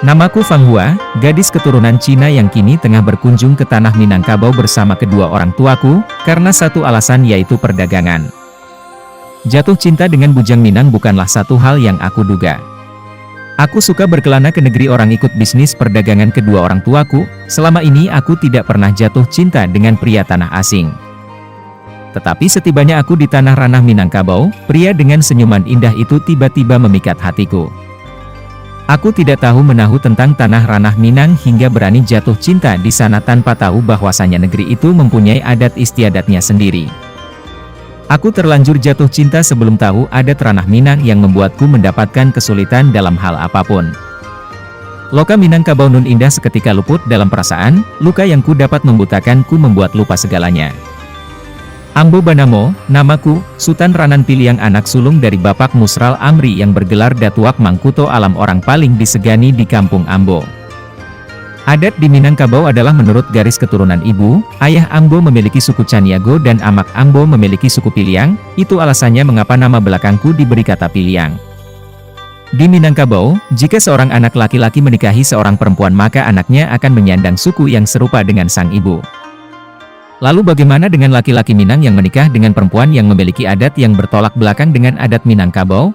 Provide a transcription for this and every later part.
Namaku Fang Hua, gadis keturunan Cina yang kini tengah berkunjung ke tanah Minangkabau bersama kedua orang tuaku, karena satu alasan yaitu perdagangan. Jatuh cinta dengan bujang Minang bukanlah satu hal yang aku duga. Aku suka berkelana ke negeri orang ikut bisnis perdagangan kedua orang tuaku, selama ini aku tidak pernah jatuh cinta dengan pria tanah asing. Tetapi setibanya aku di tanah ranah Minangkabau, pria dengan senyuman indah itu tiba-tiba memikat hatiku. Aku tidak tahu menahu tentang tanah ranah Minang hingga berani jatuh cinta di sana tanpa tahu bahwasanya negeri itu mempunyai adat istiadatnya sendiri. Aku terlanjur jatuh cinta sebelum tahu adat ranah Minang yang membuatku mendapatkan kesulitan dalam hal apapun. Loka Minangkabau nun indah seketika luput dalam perasaan, luka yang ku dapat membutakanku membuat lupa segalanya. Ambo Banamo, namaku, Sultan Ranan Piliang anak sulung dari Bapak Musral Amri yang bergelar Datuak Mangkuto Alam orang paling disegani di kampung Ambo. Adat di Minangkabau adalah menurut garis keturunan ibu, ayah Ambo memiliki suku Caniago dan amak Ambo memiliki suku Piliang, itu alasannya mengapa nama belakangku diberi kata Piliang. Di Minangkabau, jika seorang anak laki-laki menikahi seorang perempuan maka anaknya akan menyandang suku yang serupa dengan sang ibu. Lalu bagaimana dengan laki-laki Minang yang menikah dengan perempuan yang memiliki adat yang bertolak belakang dengan adat Minangkabau?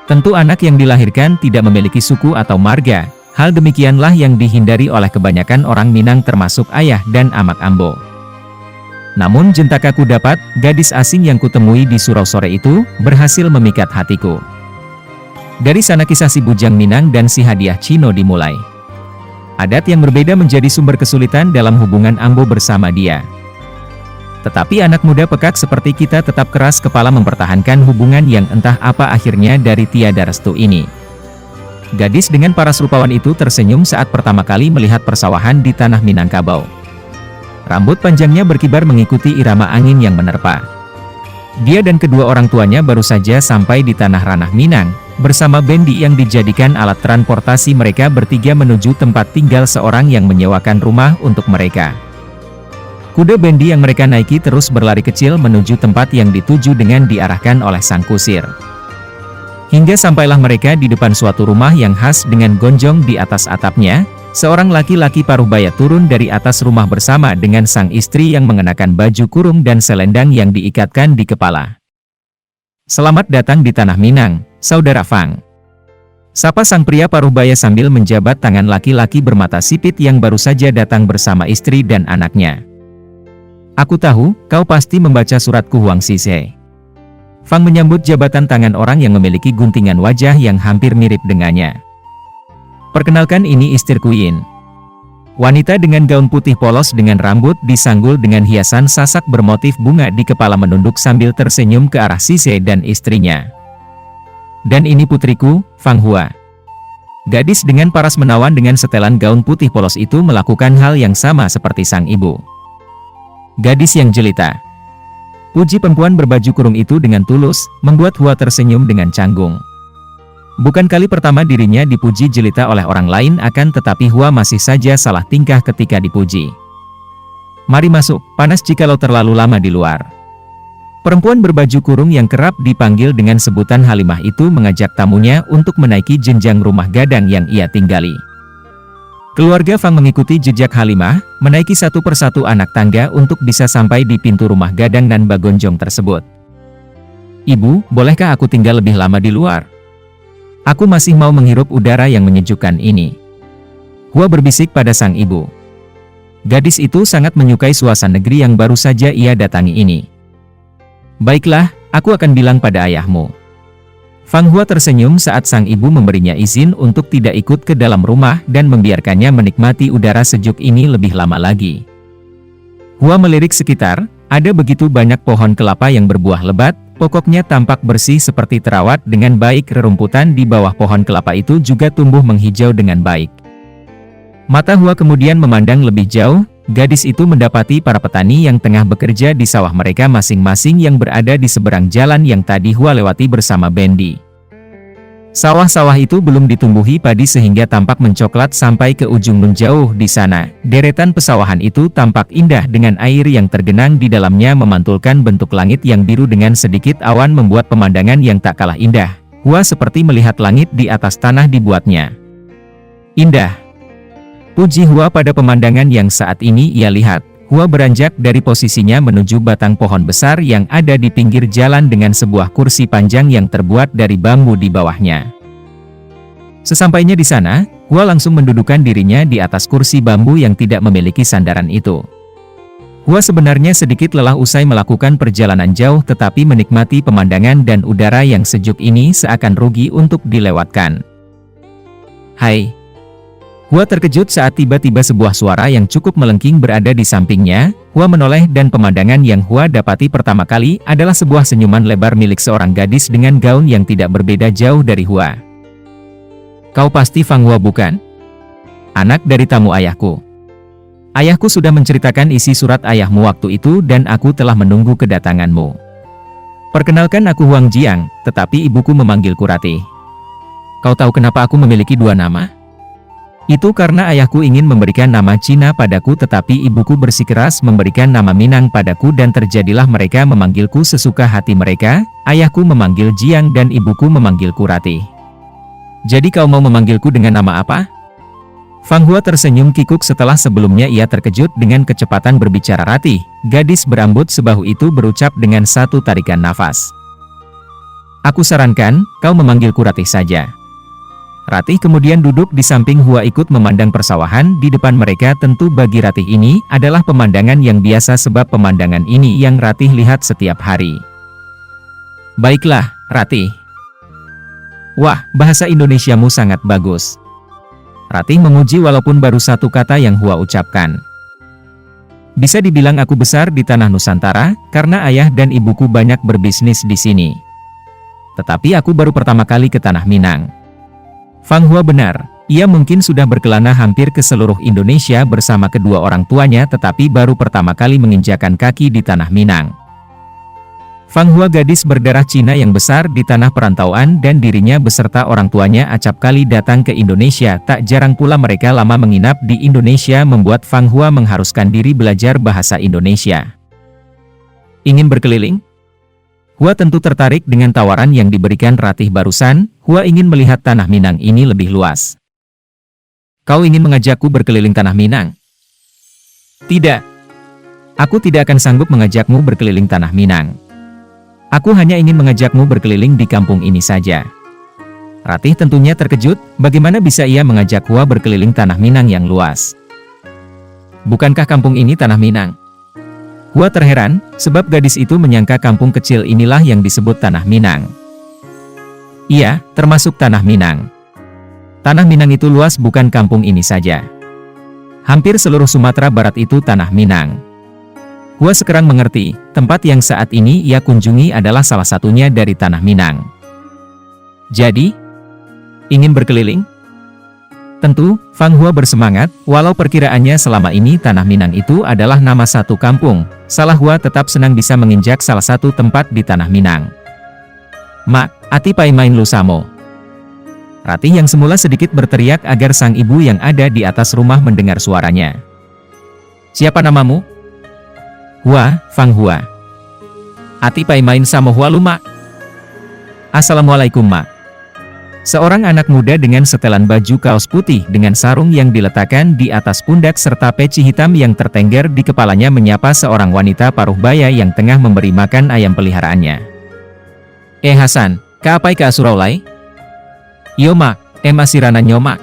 Tentu anak yang dilahirkan tidak memiliki suku atau marga, hal demikianlah yang dihindari oleh kebanyakan orang Minang termasuk ayah dan amak Ambo. Namun jentaka ku dapat, gadis asing yang kutemui di surau sore itu, berhasil memikat hatiku. Dari sana kisah si bujang Minang dan si hadiah Cino dimulai. Adat yang berbeda menjadi sumber kesulitan dalam hubungan Ambo bersama dia. Tetapi anak muda pekak seperti kita tetap keras kepala mempertahankan hubungan yang entah apa akhirnya dari tiada restu ini. Gadis dengan paras rupawan itu tersenyum saat pertama kali melihat persawahan di tanah Minangkabau. Rambut panjangnya berkibar mengikuti irama angin yang menerpa. Dia dan kedua orang tuanya baru saja sampai di tanah ranah Minang, bersama bendi yang dijadikan alat transportasi mereka bertiga menuju tempat tinggal seorang yang menyewakan rumah untuk mereka. Kuda bendi yang mereka naiki terus berlari kecil menuju tempat yang dituju dengan diarahkan oleh sang kusir. Hingga sampailah mereka di depan suatu rumah yang khas dengan gonjong di atas atapnya, seorang laki-laki paruhbaya turun dari atas rumah bersama dengan sang istri yang mengenakan baju kurung dan selendang yang diikatkan di kepala. "Selamat datang di tanah Minang, Saudara Fang," sapa sang pria paruhbaya sambil menjabat tangan laki-laki bermata sipit yang baru saja datang bersama istri dan anaknya. "Aku tahu, kau pasti membaca suratku Huang Sise." Fang menyambut jabatan tangan orang yang memiliki guntingan wajah yang hampir mirip dengannya. "Perkenalkan, ini istriku Yin." Wanita dengan gaun putih polos dengan rambut disanggul dengan hiasan sasak bermotif bunga di kepala menunduk sambil tersenyum ke arah Sise dan istrinya. "Dan ini putriku, Fang Hua." Gadis dengan paras menawan dengan setelan gaun putih polos itu melakukan hal yang sama seperti sang ibu. "Gadis yang jelita," puji perempuan berbaju kurung itu dengan tulus, membuat Hua tersenyum dengan canggung. Bukan kali pertama dirinya dipuji jelita oleh orang lain akan tetapi Hua masih saja salah tingkah ketika dipuji. "Mari masuk, panas jikalau terlalu lama di luar." Perempuan berbaju kurung yang kerap dipanggil dengan sebutan Halimah itu mengajak tamunya untuk menaiki jenjang rumah gadang yang ia tinggali. Keluarga Fang mengikuti jejak Halimah, menaiki satu persatu anak tangga untuk bisa sampai di pintu rumah gadang dan bagonjong tersebut. "Ibu, bolehkah aku tinggal lebih lama di luar? Aku masih mau menghirup udara yang menyejukkan ini," Hua berbisik pada sang ibu. Gadis itu sangat menyukai suasana negeri yang baru saja ia datangi ini. "Baiklah, aku akan bilang pada ayahmu." Fang Hua tersenyum saat sang ibu memberinya izin untuk tidak ikut ke dalam rumah dan membiarkannya menikmati udara sejuk ini lebih lama lagi. Hua melirik sekitar, ada begitu banyak pohon kelapa yang berbuah lebat, pokoknya tampak bersih seperti terawat dengan baik. Rerumputan di bawah pohon kelapa itu juga tumbuh menghijau dengan baik. Mata Hua kemudian memandang lebih jauh, gadis itu mendapati para petani yang tengah bekerja di sawah mereka masing-masing yang berada di seberang jalan yang tadi Hua lewati bersama bendi. Sawah-sawah itu belum ditumbuhi padi sehingga tampak mencoklat sampai ke ujung nun jauh di sana. Deretan pesawahan itu tampak indah dengan air yang tergenang di dalamnya memantulkan bentuk langit yang biru dengan sedikit awan membuat pemandangan yang tak kalah indah. Hua seperti melihat langit di atas tanah dibuatnya. Indah. Puji Hua pada pemandangan yang saat ini ia lihat. Hua beranjak dari posisinya menuju batang pohon besar yang ada di pinggir jalan dengan sebuah kursi panjang yang terbuat dari bambu di bawahnya. Sesampainya di sana, Hua langsung mendudukkan dirinya di atas kursi bambu yang tidak memiliki sandaran itu. Hua sebenarnya sedikit lelah usai melakukan perjalanan jauh tetapi menikmati pemandangan dan udara yang sejuk ini seakan rugi untuk dilewatkan. Hai. Hua terkejut saat tiba-tiba sebuah suara yang cukup melengking berada di sampingnya. Hua menoleh dan pemandangan yang Hua dapati pertama kali adalah sebuah senyuman lebar milik seorang gadis dengan gaun yang tidak berbeda jauh dari Hua. Kau pasti Fang Hua bukan? Anak dari tamu ayahku. Ayahku sudah menceritakan isi surat ayahmu waktu itu dan aku telah menunggu kedatanganmu. Perkenalkan aku Huang Jiang, tetapi ibuku memanggilku Ratih. Kau tahu kenapa aku memiliki dua nama? Itu karena ayahku ingin memberikan nama Cina padaku tetapi ibuku bersikeras memberikan nama Minang padaku dan terjadilah mereka memanggilku sesuka hati mereka. Ayahku memanggil Jiang dan ibuku memanggilku Ratih. Jadi kau mau memanggilku dengan nama apa? Fang Hua tersenyum kikuk setelah sebelumnya ia terkejut dengan kecepatan berbicara Ratih. Gadis berambut sebahu itu berucap dengan satu tarikan nafas. Aku sarankan, kau memanggilku Ratih saja. Ratih kemudian duduk di samping Hua ikut memandang persawahan di depan mereka. Tentu bagi Ratih ini adalah pemandangan yang biasa sebab pemandangan ini yang Ratih lihat setiap hari. Baiklah, Ratih. Wah, bahasa Indonesiamu sangat bagus. Ratih memuji walaupun baru satu kata yang Hua ucapkan. Bisa dibilang aku besar di tanah Nusantara, karena ayah dan ibuku banyak berbisnis di sini. Tetapi aku baru pertama kali ke tanah Minang. Fang Hua benar, ia mungkin sudah berkelana hampir ke seluruh Indonesia bersama kedua orang tuanya tetapi baru pertama kali menginjakan kaki di tanah Minang. Fang Hua gadis berdarah Cina yang besar di tanah perantauan dan dirinya beserta orang tuanya acap kali datang ke Indonesia. Tak jarang pula mereka lama menginap di Indonesia membuat Fang Hua mengharuskan diri belajar bahasa Indonesia. Ingin berkeliling? Hua tentu tertarik dengan tawaran yang diberikan Ratih barusan. Hua ingin melihat tanah Minang ini lebih luas. Kau ingin mengajakku berkeliling tanah Minang? Tidak. Aku tidak akan sanggup mengajakmu berkeliling tanah Minang. Aku hanya ingin mengajakmu berkeliling di kampung ini saja. Ratih tentunya terkejut, bagaimana bisa ia mengajak Hua berkeliling tanah Minang yang luas? Bukankah kampung ini tanah Minang? Hua terheran, sebab gadis itu menyangka kampung kecil inilah yang disebut tanah Minang. Iya, termasuk tanah Minang. Tanah Minang itu luas bukan kampung ini saja. Hampir seluruh Sumatera Barat itu tanah Minang. Hua sekarang mengerti, tempat yang saat ini ia kunjungi adalah salah satunya dari tanah Minang. Jadi, ingin berkeliling? Tentu, Fang Hua bersemangat, walau perkiraannya selama ini tanah Minang itu adalah nama satu kampung. Salah Hua tetap senang bisa menginjak salah satu tempat di tanah Minang. Mak, ati pai main lu samo. Ratih yang semula sedikit berteriak agar sang ibu yang ada di atas rumah mendengar suaranya. Siapa namamu? Hua, Fang Hua. Ati pai main sama Hua lu mak. Assalamualaikum mak. Seorang anak muda dengan setelan baju kaos putih dengan sarung yang diletakkan di atas pundak serta peci hitam yang tertengger di kepalanya menyapa seorang wanita paruh baya yang tengah memberi makan ayam peliharaannya. Hasan, kaapai ka Suraulai? Yo mak, masirana nyomak.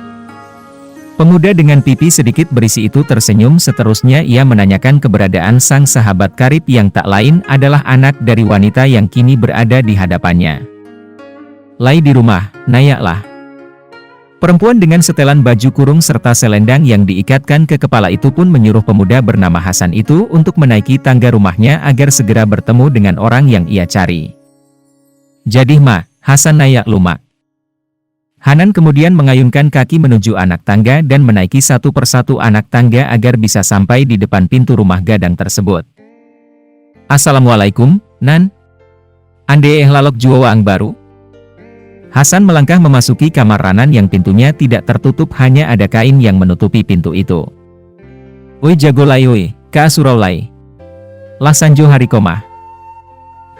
Pemuda dengan pipi sedikit berisi itu tersenyum seterusnya ia menanyakan keberadaan sang sahabat karib yang tak lain adalah anak dari wanita yang kini berada di hadapannya. Lai di rumah, nayaklah. Perempuan dengan setelan baju kurung serta selendang yang diikatkan ke kepala itu pun menyuruh pemuda bernama Hasan itu untuk menaiki tangga rumahnya agar segera bertemu dengan orang yang ia cari. Jadi mak, Hasan nayak lumak. Hanan kemudian mengayunkan kaki menuju anak tangga dan menaiki satu persatu anak tangga agar bisa sampai di depan pintu rumah gadang tersebut. Assalamualaikum, Nan. Ande lalok juawa ang baru? Hasan melangkah memasuki kamar Ranan yang pintunya tidak tertutup hanya ada kain yang menutupi pintu itu. Oi jago lai oi, ka Suraulai. Lasanjo harikomah.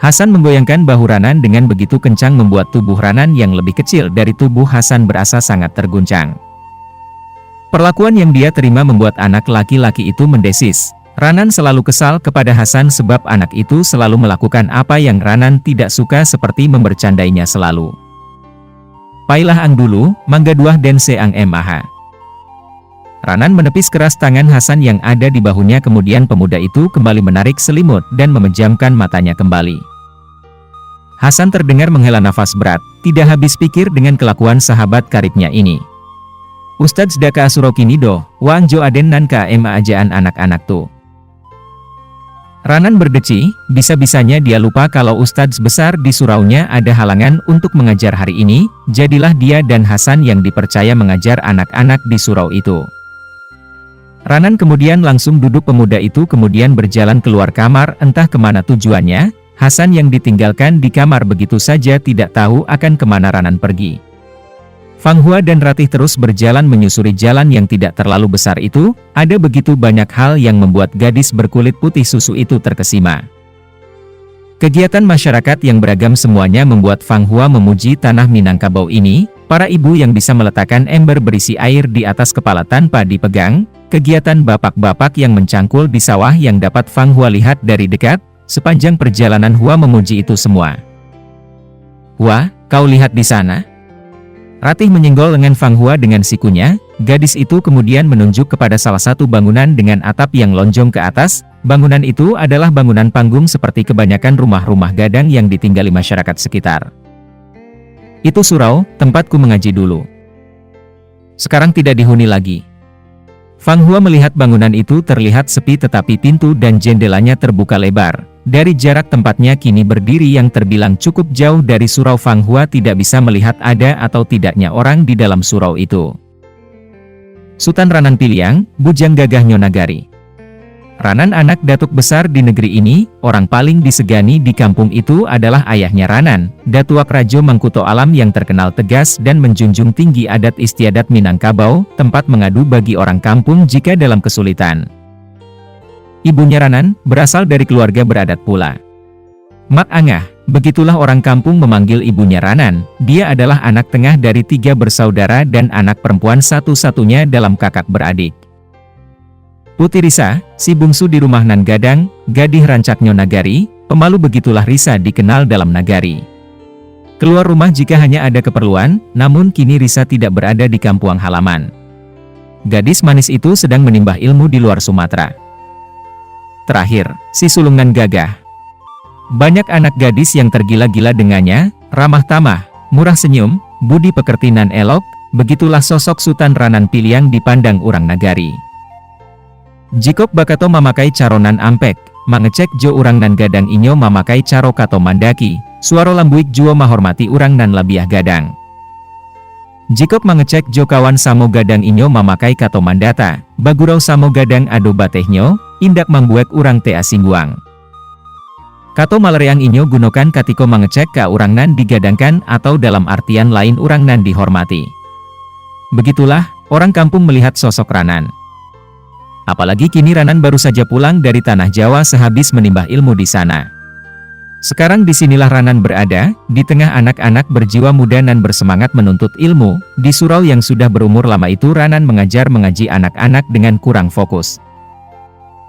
Hasan menggoyangkan bahu Ranan dengan begitu kencang membuat tubuh Ranan yang lebih kecil dari tubuh Hasan berasa sangat terguncang. Perlakuan yang dia terima membuat anak laki-laki itu mendesis. Ranan selalu kesal kepada Hasan sebab anak itu selalu melakukan apa yang Ranan tidak suka seperti membercandainya selalu. Pailah ang dulu, mangga duah den seang emaha. Ranan menepis keras tangan Hasan yang ada di bahunya, kemudian pemuda itu kembali menarik selimut dan memejamkan matanya kembali. Hasan terdengar menghela nafas berat, tidak habis pikir dengan kelakuan sahabat karibnya ini. Ustadz daka asurokinido, wang jo aden nan ka ema ajaan anak-anak tu. Ranan berdeci, bisa-bisanya dia lupa kalau ustadz besar di suraunya ada halangan untuk mengajar hari ini, jadilah dia dan Hasan yang dipercaya mengajar anak-anak di surau itu. Ranan kemudian langsung duduk pemuda itu kemudian berjalan keluar kamar entah kemana tujuannya. Hasan yang ditinggalkan di kamar begitu saja tidak tahu akan kemana Ranan pergi. Fang Hua dan Ratih terus berjalan menyusuri jalan yang tidak terlalu besar itu, ada begitu banyak hal yang membuat gadis berkulit putih susu itu terkesima. Kegiatan masyarakat yang beragam semuanya membuat Fang Hua memuji tanah Minangkabau ini, para ibu yang bisa meletakkan ember berisi air di atas kepala tanpa dipegang, kegiatan bapak-bapak yang mencangkul di sawah yang dapat Fang Hua lihat dari dekat, sepanjang perjalanan Hua memuji itu semua. Hua, kau lihat di sana? Ratih menyenggol lengan Fang Hua dengan sikunya, gadis itu kemudian menunjuk kepada salah satu bangunan dengan atap yang lonjong ke atas. Bangunan itu adalah bangunan panggung seperti kebanyakan rumah-rumah gadang yang ditinggali masyarakat sekitar. Itu surau, tempatku mengaji dulu. Sekarang tidak dihuni lagi. Fang Hua melihat bangunan itu terlihat sepi tetapi pintu dan jendelanya terbuka lebar. Dari jarak tempatnya kini berdiri yang terbilang cukup jauh dari surau, Fang Hua tidak bisa melihat ada atau tidaknya orang di dalam surau itu. Sultan Ranan Piliang, bujang gagah Nyonagari. Ranan anak datuk besar di negeri ini, orang paling disegani di kampung itu adalah ayahnya Ranan, Datuak Rajo Mangkuto Alam yang terkenal tegas dan menjunjung tinggi adat istiadat Minangkabau, tempat mengadu bagi orang kampung jika dalam kesulitan. Ibunya Ranan, berasal dari keluarga beradat pula. Mak Angah, begitulah orang kampung memanggil ibunya Ranan, dia adalah anak tengah dari 3 bersaudara dan anak perempuan satu-satunya dalam kakak beradik. Putih Risa, si bungsu di rumah Nan Gadang, gadih rancak Nyonagari, pemalu begitulah Risa dikenal dalam nagari. Keluar rumah jika hanya ada keperluan, namun kini Risa tidak berada di kampung halaman. Gadis manis itu sedang menimba ilmu di luar Sumatera. Terakhir, si sulung Nan Gagah. Banyak anak gadis yang tergila-gila dengannya, ramah tamah, murah senyum, budi pekerti nan elok, begitulah sosok Sultan Ranan Piliang dipandang orang nagari. Jikok bakato mamakai caronan ampek, mangecek jo urang Nan Gadang inyo mamakai caro kato mandaki, suaro lambuik juo mahormati urang Nan Labiah Gadang. Jikok mangecek jo kawan samo Gadang inyo mamakai kato mandata, bagurau samo Gadang ado batehnyo, indak mangbuek urang te asingguang. Kato malereang inyo gunokan katiko mangecek ka urang nan digadangkan atau dalam artian lain urang nan dihormati. Begitulah, orang kampung melihat sosok Ranan. Apalagi kini Ranan baru saja pulang dari tanah Jawa sehabis menimba ilmu di sana. Sekarang disinilah Ranan berada, di tengah anak-anak berjiwa muda dan bersemangat menuntut ilmu. Di surau yang sudah berumur lama itu Ranan mengaji anak-anak dengan kurang fokus.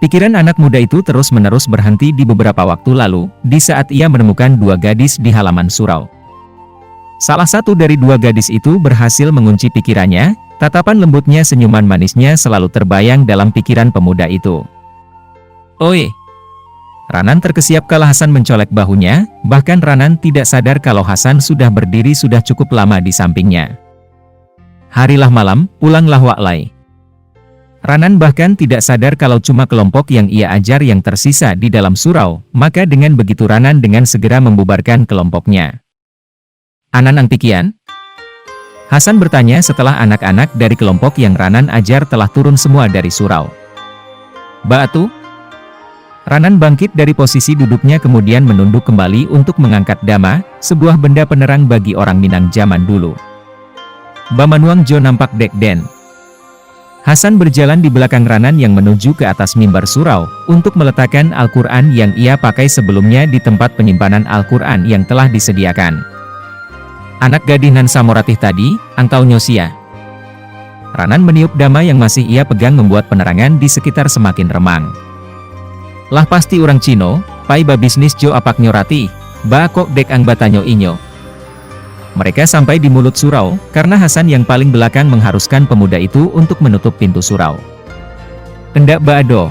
Pikiran anak muda itu terus-menerus berhenti di beberapa waktu lalu, di saat ia menemukan 2 gadis di halaman surau. Salah satu dari 2 gadis itu berhasil mengunci pikirannya, tatapan lembutnya, senyuman manisnya selalu terbayang dalam pikiran pemuda itu. "Oi!" Ranan terkesiap kala Hasan mencolek bahunya, bahkan Ranan tidak sadar kalau Hasan sudah berdiri sudah cukup lama di sampingnya. Harilah malam, pulanglah Waklai. Ranan bahkan tidak sadar kalau cuma kelompok yang ia ajar yang tersisa di dalam surau, maka dengan begitu Ranan dengan segera membubarkan kelompoknya. "Anan ang pikian?" Hasan bertanya setelah anak-anak dari kelompok yang Ranan ajar telah turun semua dari surau. "Batu?" Ranan bangkit dari posisi duduknya kemudian menunduk kembali untuk mengangkat dama, sebuah benda penerang bagi orang Minang zaman dulu. "Bamanuang jo nampak dek den." Hasan berjalan di belakang Ranan yang menuju ke atas mimbar surau, untuk meletakkan Al-Quran yang ia pakai sebelumnya di tempat penyimpanan Al-Quran yang telah disediakan. "Anak gadih nan samoratih tadi, angkau nyosia." Ranan meniup dama yang masih ia pegang membuat penerangan di sekitar semakin remang. Lah pasti orang Cino, pai ba bisnis jo apaknyo Ratih, ba kok dek ang batanyo inyo. Mereka sampai di mulut surau, karena Hasan yang paling belakang mengharuskan pemuda itu untuk menutup pintu surau. Hendak baado.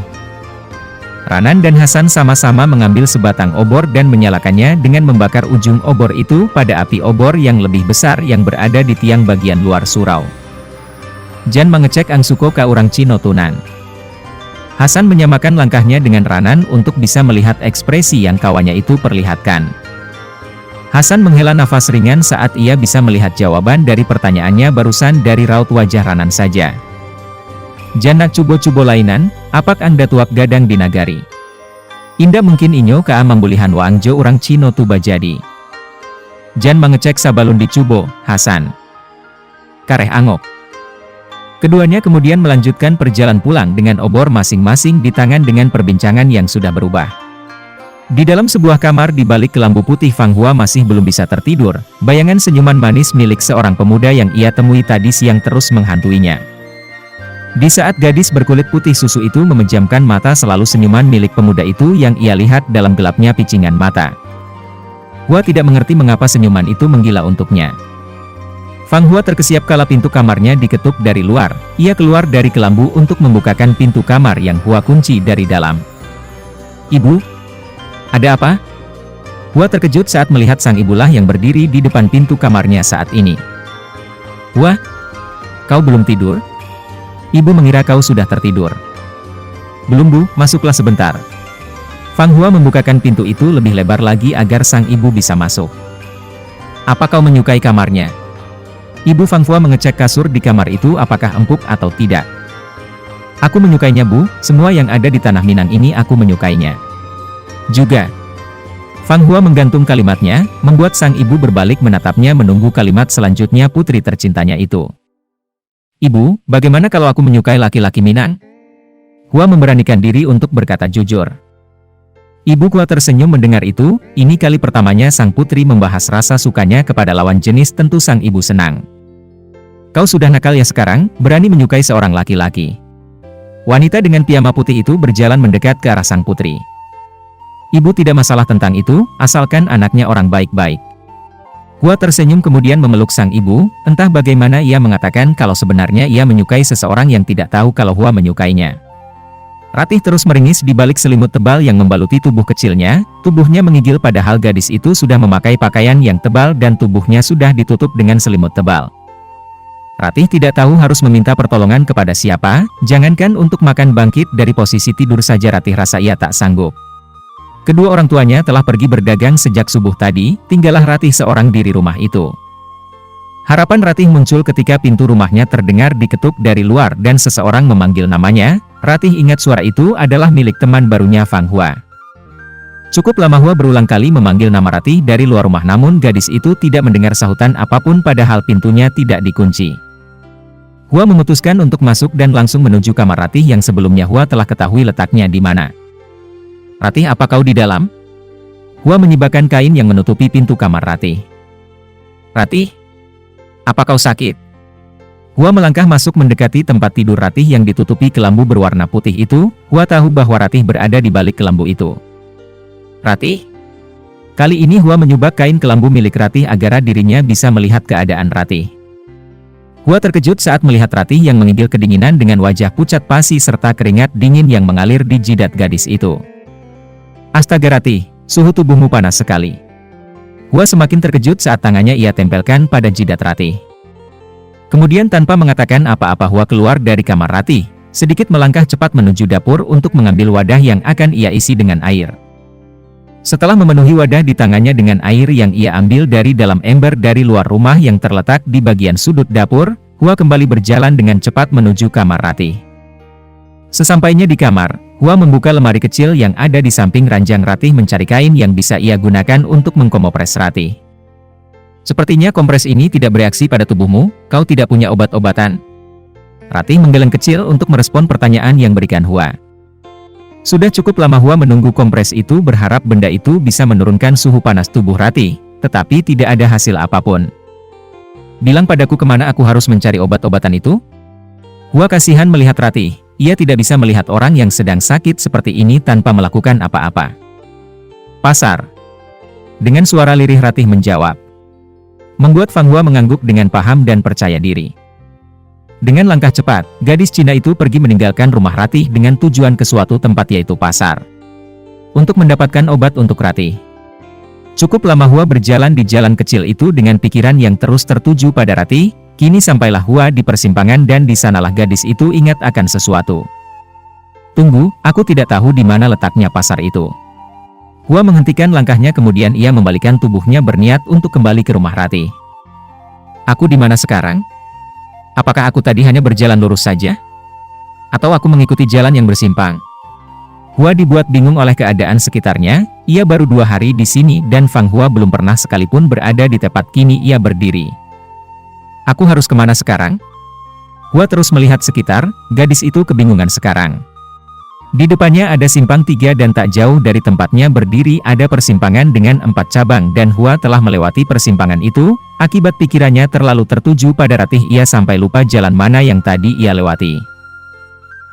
Ranan dan Hasan sama-sama mengambil sebatang obor dan menyalakannya dengan membakar ujung obor itu pada api obor yang lebih besar yang berada di tiang bagian luar surau. Jan mengecek ang suko ka orang Cino tunan. Hasan menyamakan langkahnya dengan Ranan untuk bisa melihat ekspresi yang kawannya itu perlihatkan. Hasan menghela nafas ringan saat ia bisa melihat jawaban dari pertanyaannya barusan dari raut wajah Ranan saja. Janak cubo-cubo lainan, apak anda tuak gadang di nagari. Indah mungkin inyo ka mambulihan wangjo orang Cino tuba jadi. Jan mengecek sabalun di cubo, Hasan. Kareh angok. Keduanya kemudian melanjutkan perjalanan pulang dengan obor masing-masing di tangan dengan perbincangan yang sudah berubah. Di dalam sebuah kamar di balik kelambu putih Fang Hua masih belum bisa tertidur, bayangan senyuman manis milik seorang pemuda yang ia temui tadi siang terus menghantuinya. Di saat gadis berkulit putih susu itu memejamkan mata selalu senyuman milik pemuda itu yang ia lihat dalam gelapnya picingan mata. Hua tidak mengerti mengapa senyuman itu menggila untuknya. Fang Hua terkesiap kala pintu kamarnya diketuk dari luar. Ia keluar dari kelambu untuk membukakan pintu kamar yang Hua kunci dari dalam. Ibu? Ada apa? Hua terkejut saat melihat sang ibulah yang berdiri di depan pintu kamarnya saat ini. Hua? Kau belum tidur? Ibu mengira kau sudah tertidur. Belum bu, masuklah sebentar. Fang Hua membukakan pintu itu lebih lebar lagi agar sang ibu bisa masuk. Apa kau menyukai kamarnya? Ibu Fang Hua mengecek kasur di kamar itu apakah empuk atau tidak. Aku menyukainya bu, semua yang ada di tanah Minang ini aku menyukainya. Juga. Fang Hua menggantung kalimatnya, membuat sang ibu berbalik menatapnya menunggu kalimat selanjutnya putri tercintanya itu. Ibu, bagaimana kalau aku menyukai laki-laki Minang? Hua memberanikan diri untuk berkata jujur. Ibu Hua tersenyum mendengar itu, ini kali pertamanya sang putri membahas rasa sukanya kepada lawan jenis tentu sang ibu senang. Kau sudah nakal ya sekarang, berani menyukai seorang laki-laki. Wanita dengan piyama putih itu berjalan mendekat ke arah sang putri. Ibu tidak masalah tentang itu, asalkan anaknya orang baik-baik. Hua tersenyum kemudian memeluk sang ibu, entah bagaimana ia mengatakan kalau sebenarnya ia menyukai seseorang yang tidak tahu kalau Hua menyukainya. Ratih terus meringis di balik selimut tebal yang membaluti tubuh kecilnya, tubuhnya menggigil padahal gadis itu sudah memakai pakaian yang tebal dan tubuhnya sudah ditutup dengan selimut tebal. Ratih tidak tahu harus meminta pertolongan kepada siapa, jangankan untuk makan bangkit dari posisi tidur saja Ratih rasa ia tak sanggup. Kedua orang tuanya telah pergi berdagang sejak subuh tadi, tinggallah Ratih seorang diri rumah itu. Harapan Ratih muncul ketika pintu rumahnya terdengar diketuk dari luar dan seseorang memanggil namanya. Ratih ingat suara itu adalah milik teman barunya Fang Hua. Cukup lama Hua berulang kali memanggil nama Ratih dari luar rumah namun gadis itu tidak mendengar sahutan apapun padahal pintunya tidak dikunci. Hua memutuskan untuk masuk dan langsung menuju kamar Ratih yang sebelumnya Hua telah ketahui letaknya di mana. Ratih, apa kau di dalam? Hua menyibakkan kain yang menutupi pintu kamar Ratih. Ratih? Apa kau sakit? Hua melangkah masuk mendekati tempat tidur Ratih yang ditutupi kelambu berwarna putih itu. Hua tahu bahwa Ratih berada di balik kelambu itu. Ratih? Kali ini Hua menyubak kain kelambu milik Ratih agar dirinya bisa melihat keadaan Ratih. Hua terkejut saat melihat Ratih yang mengigil kedinginan dengan wajah pucat pasi serta keringat dingin yang mengalir di jidat gadis itu. Astaga Ratih, suhu tubuhmu panas sekali. Hua semakin terkejut saat tangannya ia tempelkan pada jidat Ratih. Kemudian tanpa mengatakan apa-apa Hua keluar dari kamar Ratih, sedikit melangkah cepat menuju dapur untuk mengambil wadah yang akan ia isi dengan air. Setelah memenuhi wadah di tangannya dengan air yang ia ambil dari dalam ember dari luar rumah yang terletak di bagian sudut dapur, Hua kembali berjalan dengan cepat menuju kamar Ratih. Sesampainya di kamar, Hua membuka lemari kecil yang ada di samping ranjang Ratih mencari kain yang bisa ia gunakan untuk mengkompres Ratih. Sepertinya kompres ini tidak bereaksi pada tubuhmu, kau tidak punya obat-obatan. Ratih menggeleng kecil untuk merespon pertanyaan yang berikan Hua. Sudah cukup lama Hua menunggu kompres itu berharap benda itu bisa menurunkan suhu panas tubuh Ratih, tetapi tidak ada hasil apapun. Bilang padaku kemana aku harus mencari obat-obatan itu? Hua kasihan melihat Ratih, ia tidak bisa melihat orang yang sedang sakit seperti ini tanpa melakukan apa-apa. Pasar. Dengan suara lirih Ratih menjawab. Membuat Fang Hua mengangguk dengan paham dan percaya diri. Dengan langkah cepat, gadis Cina itu pergi meninggalkan rumah Ratih dengan tujuan ke suatu tempat yaitu pasar. Untuk mendapatkan obat untuk Ratih. Cukup lama Hua berjalan di jalan kecil itu dengan pikiran yang terus tertuju pada Ratih, kini sampailah Hua di persimpangan dan di sanalah gadis itu ingat akan sesuatu. Tunggu, aku tidak tahu di mana letaknya pasar itu. Hua menghentikan langkahnya kemudian ia membalikkan tubuhnya berniat untuk kembali ke rumah Ratih. Aku di mana sekarang? Apakah aku tadi hanya berjalan lurus saja? Atau aku mengikuti jalan yang bersimpang? Hua dibuat bingung oleh keadaan sekitarnya, ia baru 2 hari di sini dan Fang Hua belum pernah sekalipun berada di tempat kini ia berdiri. Aku harus kemana sekarang? Hua terus melihat sekitar, gadis itu kebingungan sekarang. Di depannya ada simpang 3 dan tak jauh dari tempatnya berdiri ada persimpangan dengan 4 cabang dan Hua telah melewati persimpangan itu, akibat pikirannya terlalu tertuju pada Ratih ia sampai lupa jalan mana yang tadi ia lewati.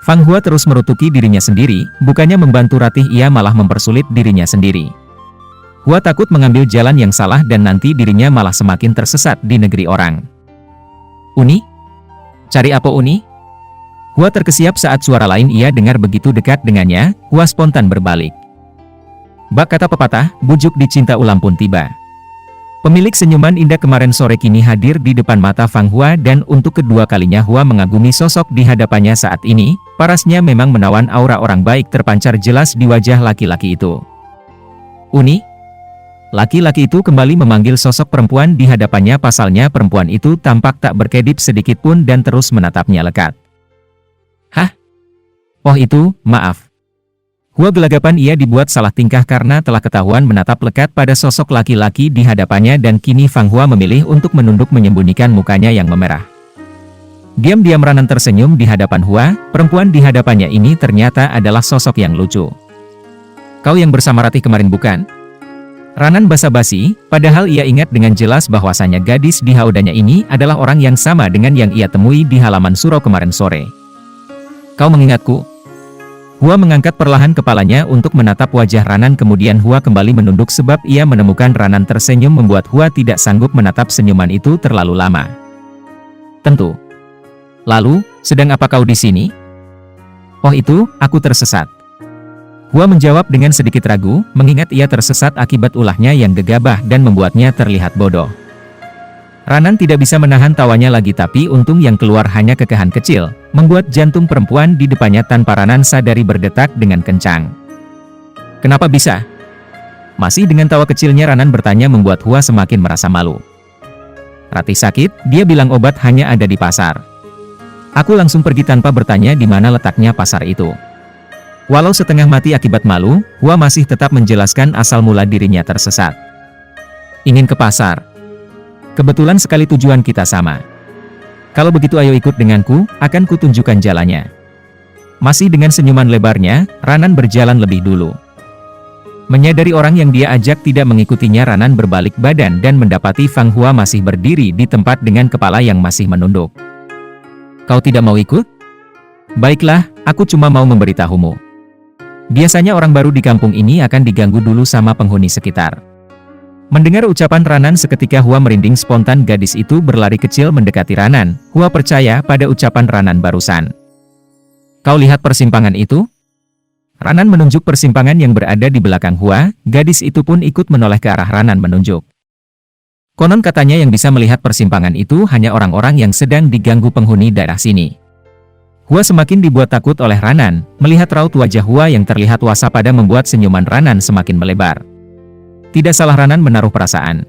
Fang Hua terus merutuki dirinya sendiri, bukannya membantu Ratih ia malah mempersulit dirinya sendiri. Hua takut mengambil jalan yang salah dan nanti dirinya malah semakin tersesat di negeri orang. Uni? Cari apa Uni? Hua terkesiap saat suara lain ia dengar begitu dekat dengannya, Hua spontan berbalik. Bak kata pepatah, bujuk dicinta ulam pun tiba. Pemilik senyuman indah kemarin sore kini hadir di depan mata Fang Hua dan untuk kedua kalinya Hua mengagumi sosok di hadapannya saat ini, parasnya memang menawan aura orang baik terpancar jelas di wajah laki-laki itu. Uni? Laki-laki itu kembali memanggil sosok perempuan di hadapannya pasalnya perempuan itu tampak tak berkedip sedikit pun dan terus menatapnya lekat. Hah? Oh itu, maaf. Hua gelagapan ia dibuat salah tingkah karena telah ketahuan menatap lekat pada sosok laki-laki di hadapannya dan kini Fang Hua memilih untuk menunduk menyembunyikan mukanya yang memerah. Diam-diam Ranan tersenyum di hadapan Hua, perempuan di hadapannya ini ternyata adalah sosok yang lucu. Kau yang bersama Ratih kemarin bukan? Ranan basa-basi, padahal ia ingat dengan jelas bahwasanya gadis di haudanya ini adalah orang yang sama dengan yang ia temui di halaman surau kemarin sore. Kau mengingatku? Hua mengangkat perlahan kepalanya untuk menatap wajah Ranan kemudian Hua kembali menunduk sebab ia menemukan Ranan tersenyum membuat Hua tidak sanggup menatap senyuman itu terlalu lama. Tentu. Lalu, sedang apa kau di sini? Oh itu, aku tersesat. Hua menjawab dengan sedikit ragu, mengingat ia tersesat akibat ulahnya yang gegabah dan membuatnya terlihat bodoh. Ranan tidak bisa menahan tawanya lagi tapi untung yang keluar hanya kekahan kecil, membuat jantung perempuan di depannya tanpa Ranan sadari berdetak dengan kencang. Kenapa bisa? Masih dengan tawa kecilnya Ranan bertanya membuat Hua semakin merasa malu. Ratih sakit, dia bilang obat hanya ada di pasar. Aku langsung pergi tanpa bertanya di mana letaknya pasar itu. Walau setengah mati akibat malu, Hua masih tetap menjelaskan asal mula dirinya tersesat. Ingin ke pasar. Kebetulan sekali tujuan kita sama. Kalau begitu ayo ikut denganku, akan kutunjukkan jalannya. Masih dengan senyuman lebarnya, Ranan berjalan lebih dulu. Menyadari orang yang dia ajak tidak mengikutinya Ranan berbalik badan dan mendapati Fang Hua masih berdiri di tempat dengan kepala yang masih menunduk. Kau tidak mau ikut? Baiklah, aku cuma mau memberitahumu. Biasanya orang baru di kampung ini akan diganggu dulu sama penghuni sekitar. Mendengar ucapan Ranan seketika Hua merinding spontan gadis itu berlari kecil mendekati Ranan. Hua percaya pada ucapan Ranan barusan. Kau lihat persimpangan itu? Ranan menunjuk persimpangan yang berada di belakang Hua, gadis itu pun ikut menoleh ke arah Ranan menunjuk. Konon katanya yang bisa melihat persimpangan itu hanya orang-orang yang sedang diganggu penghuni daerah sini. Hua semakin dibuat takut oleh Ranan, melihat raut wajah Hua yang terlihat waspada membuat senyuman Ranan semakin melebar. Tidak salah Ranan menaruh perasaan.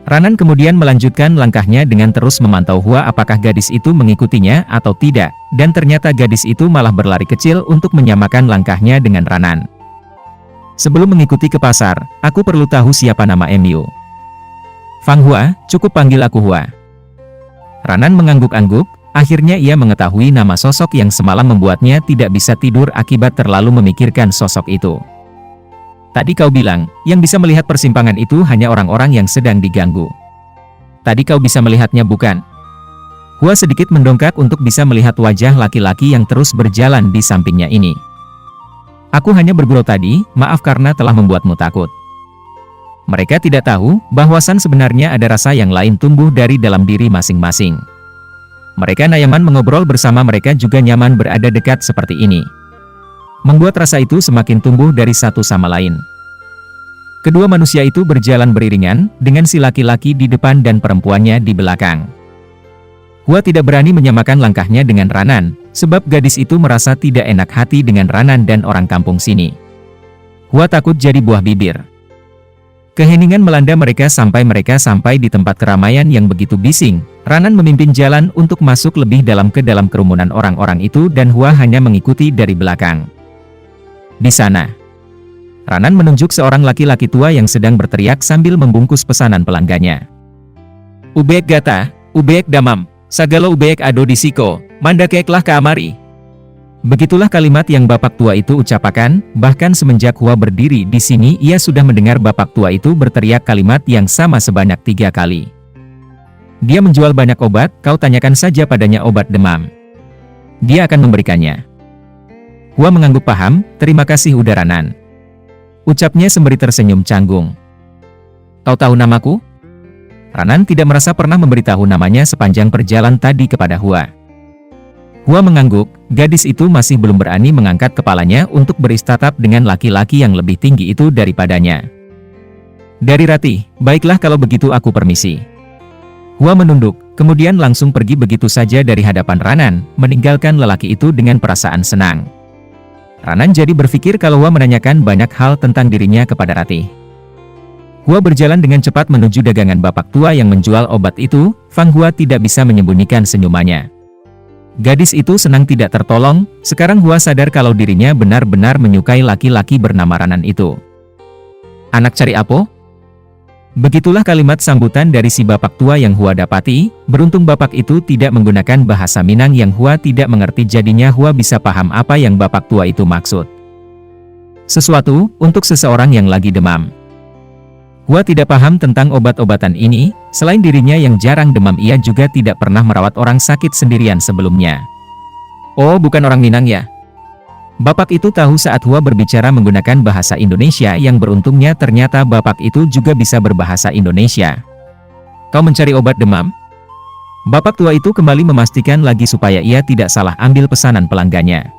Ranan kemudian melanjutkan langkahnya dengan terus memantau Hua apakah gadis itu mengikutinya atau tidak, dan ternyata gadis itu malah berlari kecil untuk menyamakan langkahnya dengan Ranan. Sebelum mengikuti ke pasar, aku perlu tahu siapa nama Mu. Fang Hua, cukup panggil aku Hua. Ranan mengangguk-angguk, akhirnya ia mengetahui nama sosok yang semalam membuatnya tidak bisa tidur akibat terlalu memikirkan sosok itu. Tadi kau bilang, yang bisa melihat persimpangan itu hanya orang-orang yang sedang diganggu. Tadi kau bisa melihatnya bukan? Hua sedikit mendongak untuk bisa melihat wajah laki-laki yang terus berjalan di sampingnya ini. Aku hanya bergurau tadi, maaf karena telah membuatmu takut. Mereka tidak tahu, bahwasan sebenarnya ada rasa yang lain tumbuh dari dalam diri masing-masing. Mereka nyaman mengobrol bersama, mereka juga nyaman berada dekat seperti ini. Membuat rasa itu semakin tumbuh dari satu sama lain. Kedua manusia itu berjalan beriringan, dengan si laki-laki di depan dan perempuannya di belakang. Hua tidak berani menyamakan langkahnya dengan Ranan, sebab gadis itu merasa tidak enak hati dengan Ranan dan orang kampung sini. Hua takut jadi buah bibir. Keheningan melanda mereka sampai di tempat keramaian yang begitu bising. Ranan memimpin jalan untuk masuk lebih dalam ke dalam kerumunan orang-orang itu dan Hua hanya mengikuti dari belakang. Di sana, Ranan menunjuk seorang laki-laki tua yang sedang berteriak sambil membungkus pesanan pelanggannya. Ubek gata, ubek damam. Sagala ubek ado disiko, mandakeklah ke amari. Begitulah kalimat yang bapak tua itu ucapkan, bahkan semenjak Hua berdiri di sini ia sudah mendengar bapak tua itu berteriak kalimat yang sama sebanyak 3 kali. Dia menjual banyak obat, kau tanyakan saja padanya obat demam. Dia akan memberikannya. Hua mengangguk paham, terima kasih Udaranan. Ucapnya sembari tersenyum canggung. Kau tahu namaku? Ranan tidak merasa pernah memberitahu namanya sepanjang perjalanan tadi kepada Hua. Hua mengangguk, gadis itu masih belum berani mengangkat kepalanya untuk beristatap dengan laki-laki yang lebih tinggi itu daripadanya. Dari Ratih, baiklah kalau begitu aku permisi. Hua menunduk, kemudian langsung pergi begitu saja dari hadapan Ranan, meninggalkan lelaki itu dengan perasaan senang. Ranan jadi berpikir kalau Hua menanyakan banyak hal tentang dirinya kepada Ratih. Hua berjalan dengan cepat menuju dagangan bapak tua yang menjual obat itu. Fang Hua tidak bisa menyembunyikan senyumannya. Gadis itu senang tidak tertolong. Sekarang Hua sadar kalau dirinya benar-benar menyukai laki-laki bernama Ranan itu. Anak cari apa? Begitulah kalimat sambutan dari si bapak tua yang Hua dapati. Beruntung bapak itu tidak menggunakan bahasa Minang yang Hua tidak mengerti, jadinya Hua bisa paham apa yang bapak tua itu maksud. Sesuatu untuk seseorang yang lagi demam. Hua tidak paham tentang obat-obatan ini, selain dirinya yang jarang demam ia juga tidak pernah merawat orang sakit sendirian sebelumnya. Oh, bukan orang Minang ya? Bapak itu tahu saat Hua berbicara menggunakan bahasa Indonesia, yang beruntungnya ternyata bapak itu juga bisa berbahasa Indonesia. Kau mencari obat demam? Bapak tua itu kembali memastikan lagi supaya ia tidak salah ambil pesanan pelanggannya.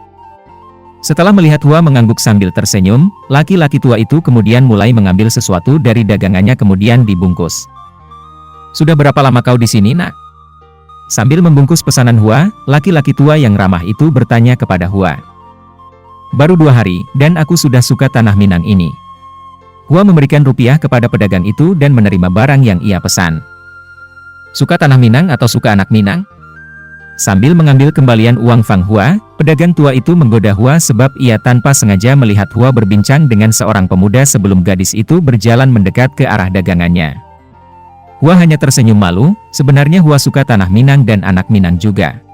Setelah melihat Hua mengangguk sambil tersenyum, laki-laki tua itu kemudian mulai mengambil sesuatu dari dagangannya kemudian dibungkus. Sudah berapa lama kau di sini, nak? Sambil membungkus pesanan Hua, laki-laki tua yang ramah itu bertanya kepada Hua. Baru 2 hari, dan aku sudah suka tanah Minang ini. Hua memberikan rupiah kepada pedagang itu dan menerima barang yang ia pesan. Suka tanah Minang atau suka anak Minang? Sambil mengambil kembalian uang Fang Hua, pedagang tua itu menggoda Hua sebab ia tanpa sengaja melihat Hua berbincang dengan seorang pemuda sebelum gadis itu berjalan mendekat ke arah dagangannya. Hua hanya tersenyum malu, sebenarnya Hua suka tanah Minang dan anak Minang juga.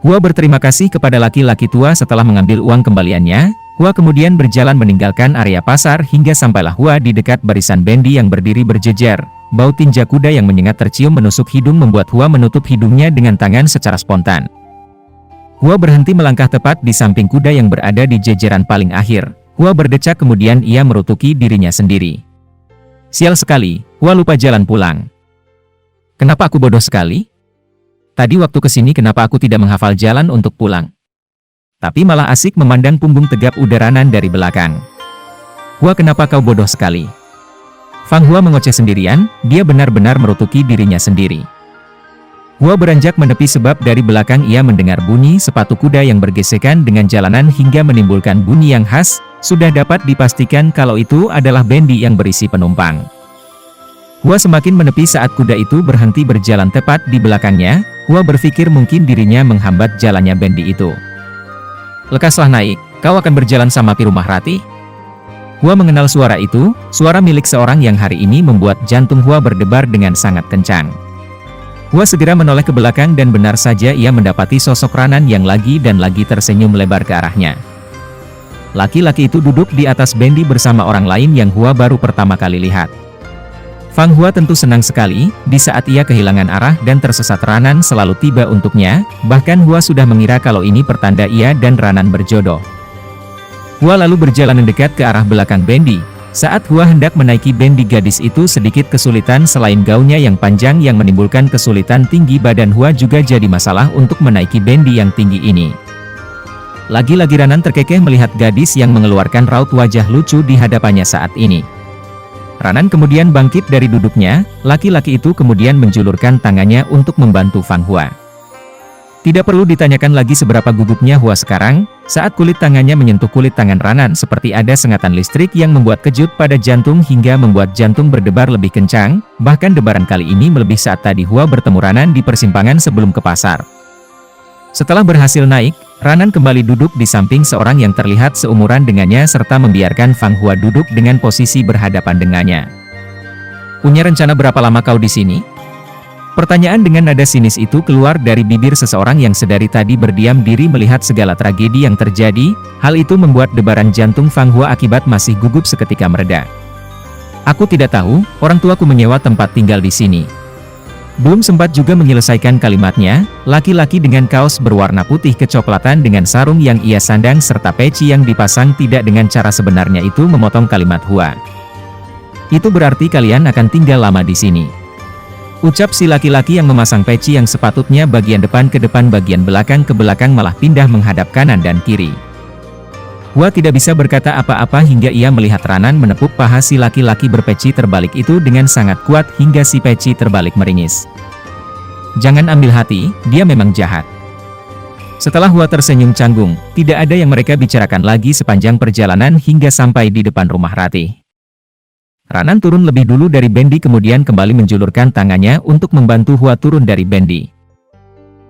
Hua berterima kasih kepada laki-laki tua setelah mengambil uang kembaliannya. Hua kemudian berjalan meninggalkan area pasar hingga sampailah Hua di dekat barisan bendi yang berdiri berjejer. Bau tinja kuda yang menyengat tercium menusuk hidung membuat Hua menutup hidungnya dengan tangan secara spontan. Hua berhenti melangkah tepat di samping kuda yang berada di jejeran paling akhir. Hua berdecak kemudian ia merutuki dirinya sendiri. Sial sekali, Hua lupa jalan pulang. Kenapa aku bodoh sekali? Tadi waktu kesini kenapa aku tidak menghafal jalan untuk pulang? Tapi malah asik memandang punggung tegap Udaranan dari belakang. Hua, kenapa kau bodoh sekali? Fang Hua mengoceh sendirian, dia benar-benar merutuki dirinya sendiri. Hua beranjak menepi sebab dari belakang ia mendengar bunyi sepatu kuda yang bergesekan dengan jalanan hingga menimbulkan bunyi yang khas. Sudah dapat dipastikan kalau itu adalah bendi yang berisi penumpang. Hua semakin menepi saat kuda itu berhenti berjalan tepat di belakangnya. Hua berpikir mungkin dirinya menghambat jalannya bendi itu. Lekaslah naik, kau akan berjalan sama Pi Rumah Ratih. Hua mengenal suara itu, suara milik seorang yang hari ini membuat jantung Hua berdebar dengan sangat kencang. Hua segera menoleh ke belakang dan benar saja ia mendapati sosok Ranan yang lagi dan lagi tersenyum lebar ke arahnya. Laki-laki itu duduk di atas bendi bersama orang lain yang Hua baru pertama kali lihat. Fang Hua tentu senang sekali, di saat ia kehilangan arah dan tersesat Ranan selalu tiba untuknya, bahkan Hua sudah mengira kalau ini pertanda ia dan Ranan berjodoh. Hua lalu berjalan mendekat ke arah belakang Bendi. Saat Hua hendak menaiki Bendi, gadis itu sedikit kesulitan. Selain gaunnya yang panjang yang menimbulkan kesulitan, tinggi badan Hua juga jadi masalah untuk menaiki Bendi yang tinggi ini. Lagi-lagi Ranan terkekeh melihat gadis yang mengeluarkan raut wajah lucu di hadapannya saat ini. Ranan kemudian bangkit dari duduknya, laki-laki itu kemudian menjulurkan tangannya untuk membantu Fang Hua. Tidak perlu ditanyakan lagi seberapa gugupnya Hua sekarang, saat kulit tangannya menyentuh kulit tangan Ranan seperti ada sengatan listrik yang membuat kejut pada jantung hingga membuat jantung berdebar lebih kencang, bahkan debaran kali ini melebihi saat tadi Hua bertemu Ranan di persimpangan sebelum ke pasar. Setelah berhasil naik, Ranan kembali duduk di samping seorang yang terlihat seumuran dengannya serta membiarkan Fang Hua duduk dengan posisi berhadapan dengannya. "Punya rencana berapa lama kau di sini?" Pertanyaan dengan nada sinis itu keluar dari bibir seseorang yang sedari tadi berdiam diri melihat segala tragedi yang terjadi. Hal itu membuat debaran jantung Fang Hua akibat masih gugup seketika mereda. "Aku tidak tahu, orang tuaku menyewa tempat tinggal di sini." Belum sempat juga menyelesaikan kalimatnya, laki-laki dengan kaos berwarna putih kecoklatan dengan sarung yang ia sandang serta peci yang dipasang tidak dengan cara sebenarnya itu memotong kalimat Hua. "Itu berarti kalian akan tinggal lama di sini," ucap si laki-laki yang memasang peci yang sepatutnya bagian depan ke depan bagian belakang ke belakang malah pindah menghadap kanan dan kiri. Hua tidak bisa berkata apa-apa hingga ia melihat Ranan menepuk paha si laki-laki berpeci terbalik itu dengan sangat kuat hingga si peci terbalik meringis. "Jangan ambil hati, dia memang jahat." Setelah Hua tersenyum canggung, tidak ada yang mereka bicarakan lagi sepanjang perjalanan hingga sampai di depan rumah Ratih. Ranan turun lebih dulu dari Bendi kemudian kembali menjulurkan tangannya untuk membantu Hua turun dari Bendi.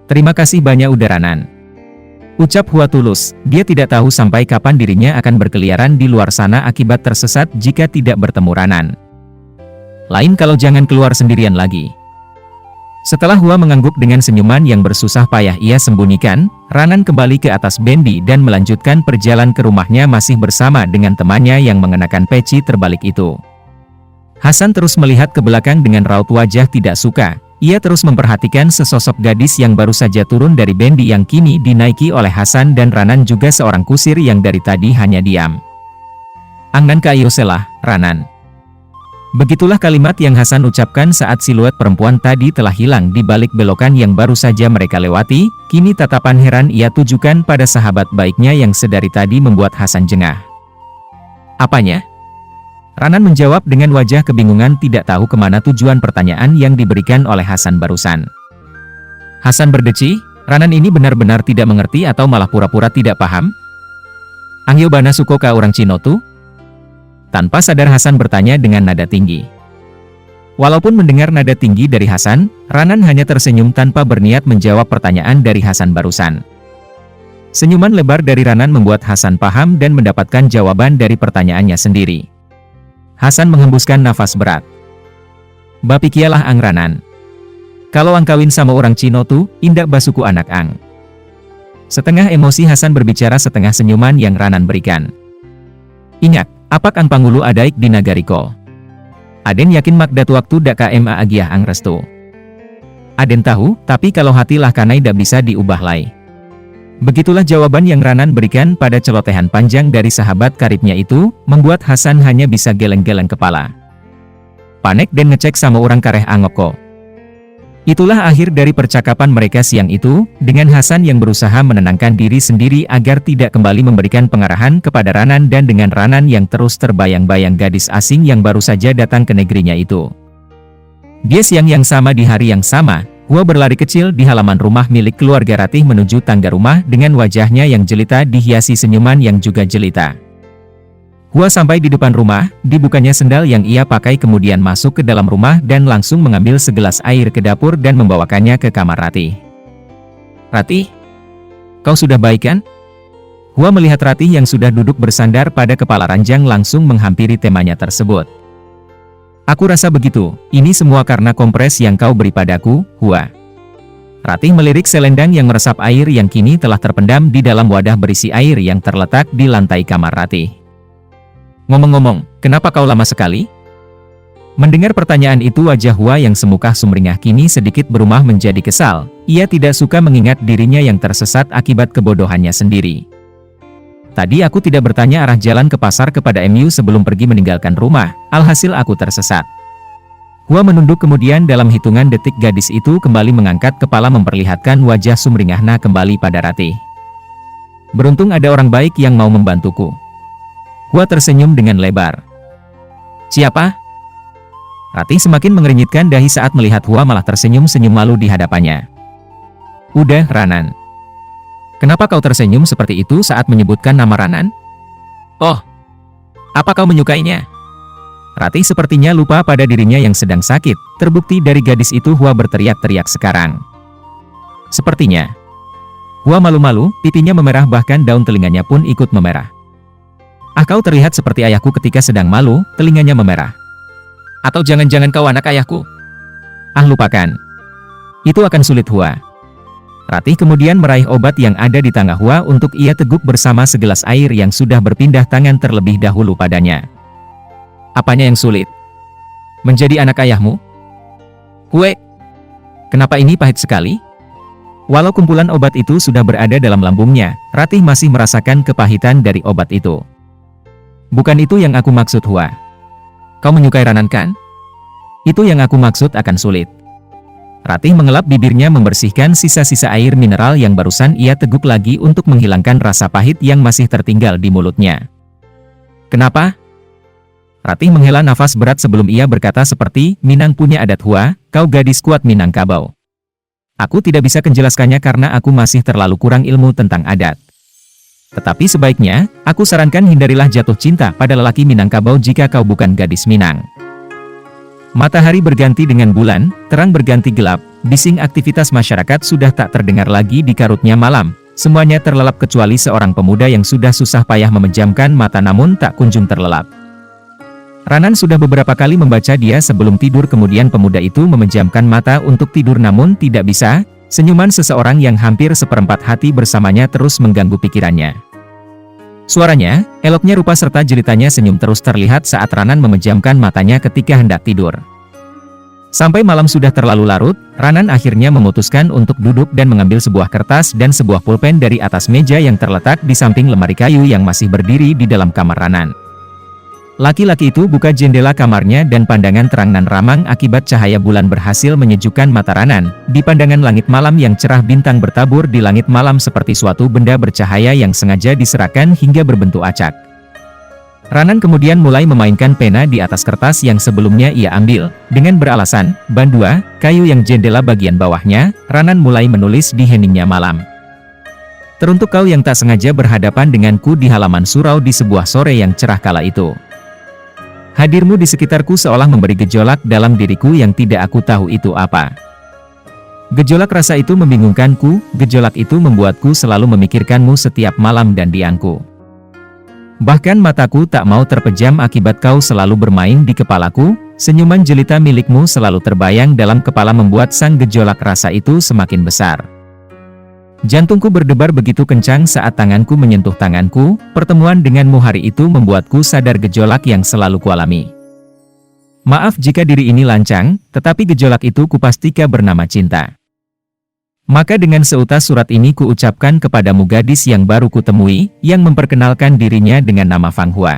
"Terima kasih banyak udah Ranan," ucap Hua tulus. Dia tidak tahu sampai kapan dirinya akan berkeliaran di luar sana akibat tersesat jika tidak bertemu Ranan. Lain kalau jangan keluar sendirian lagi. Setelah Hua mengangguk dengan senyuman yang bersusah payah ia sembunyikan, Ranan kembali ke atas Bendi dan melanjutkan perjalanan ke rumahnya masih bersama dengan temannya yang mengenakan peci terbalik itu. Hasan terus melihat ke belakang dengan raut wajah tidak suka. Ia terus memperhatikan sesosok gadis yang baru saja turun dari Bendi yang kini dinaiki oleh Hasan dan Ranan juga seorang kusir yang dari tadi hanya diam. "Angnan kayoselah, Ranan." Begitulah kalimat yang Hasan ucapkan saat siluet perempuan tadi telah hilang di balik belokan yang baru saja mereka lewati. Kini tatapan heran ia tujukan pada sahabat baiknya yang sedari tadi membuat Hasan jengah. "Apanya?" Ranan menjawab dengan wajah kebingungan tidak tahu kemana tujuan pertanyaan yang diberikan oleh Hasan barusan. Hasan berdeci, Ranan ini benar-benar tidak mengerti atau malah pura-pura tidak paham? "Angyo bana suko ka orang Cino tu?" Tanpa sadar Hasan bertanya dengan nada tinggi. Walaupun mendengar nada tinggi dari Hasan, Ranan hanya tersenyum tanpa berniat menjawab pertanyaan dari Hasan barusan. Senyuman lebar dari Ranan membuat Hasan paham dan mendapatkan jawaban dari pertanyaannya sendiri. Hasan menghembuskan nafas berat. "Bapikialah ang Ranan. Kalau ang kawin sama orang Cino tuh, indak basuku anak ang." Setengah emosi Hasan berbicara setengah senyuman yang Ranan berikan. "Ingat, apak ang pangulu adaik di nagariko. Aden yakin makdat waktu dak kma agiah ang restu. Aden tahu, tapi kalau hatilah kanai dak bisa diubah lai." Begitulah jawaban yang Ranan berikan pada celotehan panjang dari sahabat karibnya itu, membuat Hasan hanya bisa geleng-geleng kepala. "Panek dan ngecek sama orang kareh angoko." Itulah akhir dari percakapan mereka siang itu, dengan Hasan yang berusaha menenangkan diri sendiri agar tidak kembali memberikan pengarahan kepada Ranan dan dengan Ranan yang terus terbayang-bayang gadis asing yang baru saja datang ke negerinya itu. Dia siang yang sama di hari yang sama, Hua berlari kecil di halaman rumah milik keluarga Ratih menuju tangga rumah dengan wajahnya yang jelita dihiasi senyuman yang juga jelita. Hua sampai di depan rumah, dibukanya sendal yang ia pakai kemudian masuk ke dalam rumah dan langsung mengambil segelas air ke dapur dan membawakannya ke kamar Ratih. "Ratih, kau sudah baik kan?" Hua melihat Ratih yang sudah duduk bersandar pada kepala ranjang langsung menghampiri temanya tersebut. "Aku rasa begitu, ini semua karena kompres yang kau beri padaku, Hua." Ratih melirik selendang yang meresap air yang kini telah terpendam di dalam wadah berisi air yang terletak di lantai kamar Ratih. "Ngomong-ngomong, kenapa kau lama sekali?" Mendengar pertanyaan itu, wajah Hua yang semukah sumringah kini sedikit berubah menjadi kesal. Ia tidak suka mengingat dirinya yang tersesat akibat kebodohannya sendiri. Tadi aku tidak bertanya arah jalan ke pasar kepada MU sebelum pergi meninggalkan rumah, alhasil aku tersesat. Hua menunduk, kemudian dalam hitungan detik gadis itu kembali mengangkat kepala memperlihatkan wajah sumringahnya kembali pada Ratih. Beruntung ada orang baik yang mau membantuku. Hua tersenyum dengan lebar. Siapa? Ratih semakin mengernyitkan dahi saat melihat Hua malah tersenyum-senyum malu di hadapannya. Udah, Ranan. Kenapa kau tersenyum seperti itu saat menyebutkan nama Ranan? Oh, apa kau menyukainya? Ratih sepertinya lupa pada dirinya yang sedang sakit. Terbukti dari gadis itu Hua berteriak-teriak sekarang. Sepertinya. Hua malu-malu, pipinya memerah bahkan daun telinganya pun ikut memerah. Ah, kau terlihat seperti ayahku ketika sedang malu, telinganya memerah. Atau jangan-jangan kau anak ayahku? Ah, lupakan. Itu akan sulit, Hua. Ratih kemudian meraih obat yang ada di tangan Hua untuk ia teguk bersama segelas air yang sudah berpindah tangan terlebih dahulu padanya. Apanya yang sulit? Menjadi anak ayahmu? Hue, kenapa ini pahit sekali? Walau kumpulan obat itu sudah berada dalam lambungnya, Ratih masih merasakan kepahitan dari obat itu. Bukan itu yang aku maksud, Hua. Kau menyukai Ranan kan? Itu yang aku maksud akan sulit. Ratih mengelap bibirnya membersihkan sisa-sisa air mineral yang barusan ia teguk lagi untuk menghilangkan rasa pahit yang masih tertinggal di mulutnya. Kenapa? Ratih menghela nafas berat sebelum ia berkata seperti, Minang punya adat, Hua, kau gadis kuat Minangkabau. Aku tidak bisa menjelaskannya karena aku masih terlalu kurang ilmu tentang adat. Tetapi sebaiknya, aku sarankan hindarilah jatuh cinta pada lelaki Minangkabau jika kau bukan gadis Minang. Matahari berganti dengan bulan, terang berganti gelap, bising aktivitas masyarakat sudah tak terdengar lagi di karutnya malam. Semuanya terlelap kecuali seorang pemuda yang sudah susah payah memejamkan mata namun tak kunjung terlelap. Ranan sudah beberapa kali membaca dia sebelum tidur, kemudian pemuda itu memejamkan mata untuk tidur namun tidak bisa. Senyuman seseorang yang hampir seperempat hati bersamanya terus mengganggu pikirannya. Suaranya, eloknya rupa serta jelitannya senyum terus terlihat saat Ranan memejamkan matanya ketika hendak tidur. Sampai malam sudah terlalu larut, Ranan akhirnya memutuskan untuk duduk dan mengambil sebuah kertas dan sebuah pulpen dari atas meja yang terletak di samping lemari kayu yang masih berdiri di dalam kamar Ranan. Laki-laki itu buka jendela kamarnya dan pandangan terang nan ramang akibat cahaya bulan berhasil menyejukkan mata Ranan. Di pandangan langit malam yang cerah, bintang bertabur di langit malam seperti suatu benda bercahaya yang sengaja diserahkan hingga berbentuk acak. Ranan kemudian mulai memainkan pena di atas kertas yang sebelumnya ia ambil. Dengan beralasan, ban 2, kayu yang jendela bagian bawahnya, Ranan mulai menulis di heningnya malam. Teruntuk kau yang tak sengaja berhadapan denganku di halaman surau di sebuah sore yang cerah kala itu. Hadirmu di sekitarku seolah memberi gejolak dalam diriku yang tidak aku tahu itu apa. Gejolak rasa itu membingungkanku, gejolak itu membuatku selalu memikirkanmu setiap malam dan diangku. Bahkan mataku tak mau terpejam akibat kau selalu bermain di kepalaku, senyuman jelita milikmu selalu terbayang dalam kepala membuat sang gejolak rasa itu semakin besar. Jantungku berdebar begitu kencang saat tanganku menyentuh tanganku, pertemuan denganmu hari itu membuatku sadar gejolak yang selalu kualami. Maaf jika diri ini lancang, tetapi gejolak itu kupastika bernama cinta. Maka dengan seutas surat ini kuucapkan kepadamu gadis yang baru kutemui, yang memperkenalkan dirinya dengan nama Fang Hua.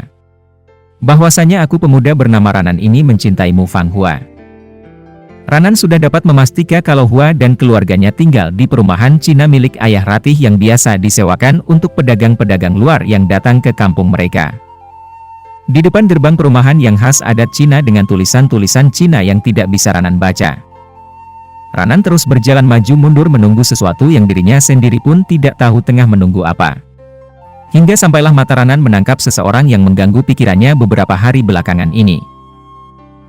Bahwasanya aku pemuda bernama Ranan ini mencintaimu Fang Hua. Ranan sudah dapat memastikan kalau Hua dan keluarganya tinggal di perumahan Cina milik ayah Ratih yang biasa disewakan untuk pedagang-pedagang luar yang datang ke kampung mereka. Di depan gerbang perumahan yang khas adat Cina dengan tulisan-tulisan Cina yang tidak bisa Ranan baca. Ranan terus berjalan maju mundur menunggu sesuatu yang dirinya sendiri pun tidak tahu tengah menunggu apa. Hingga sampailah mata Ranan menangkap seseorang yang mengganggu pikirannya beberapa hari belakangan ini.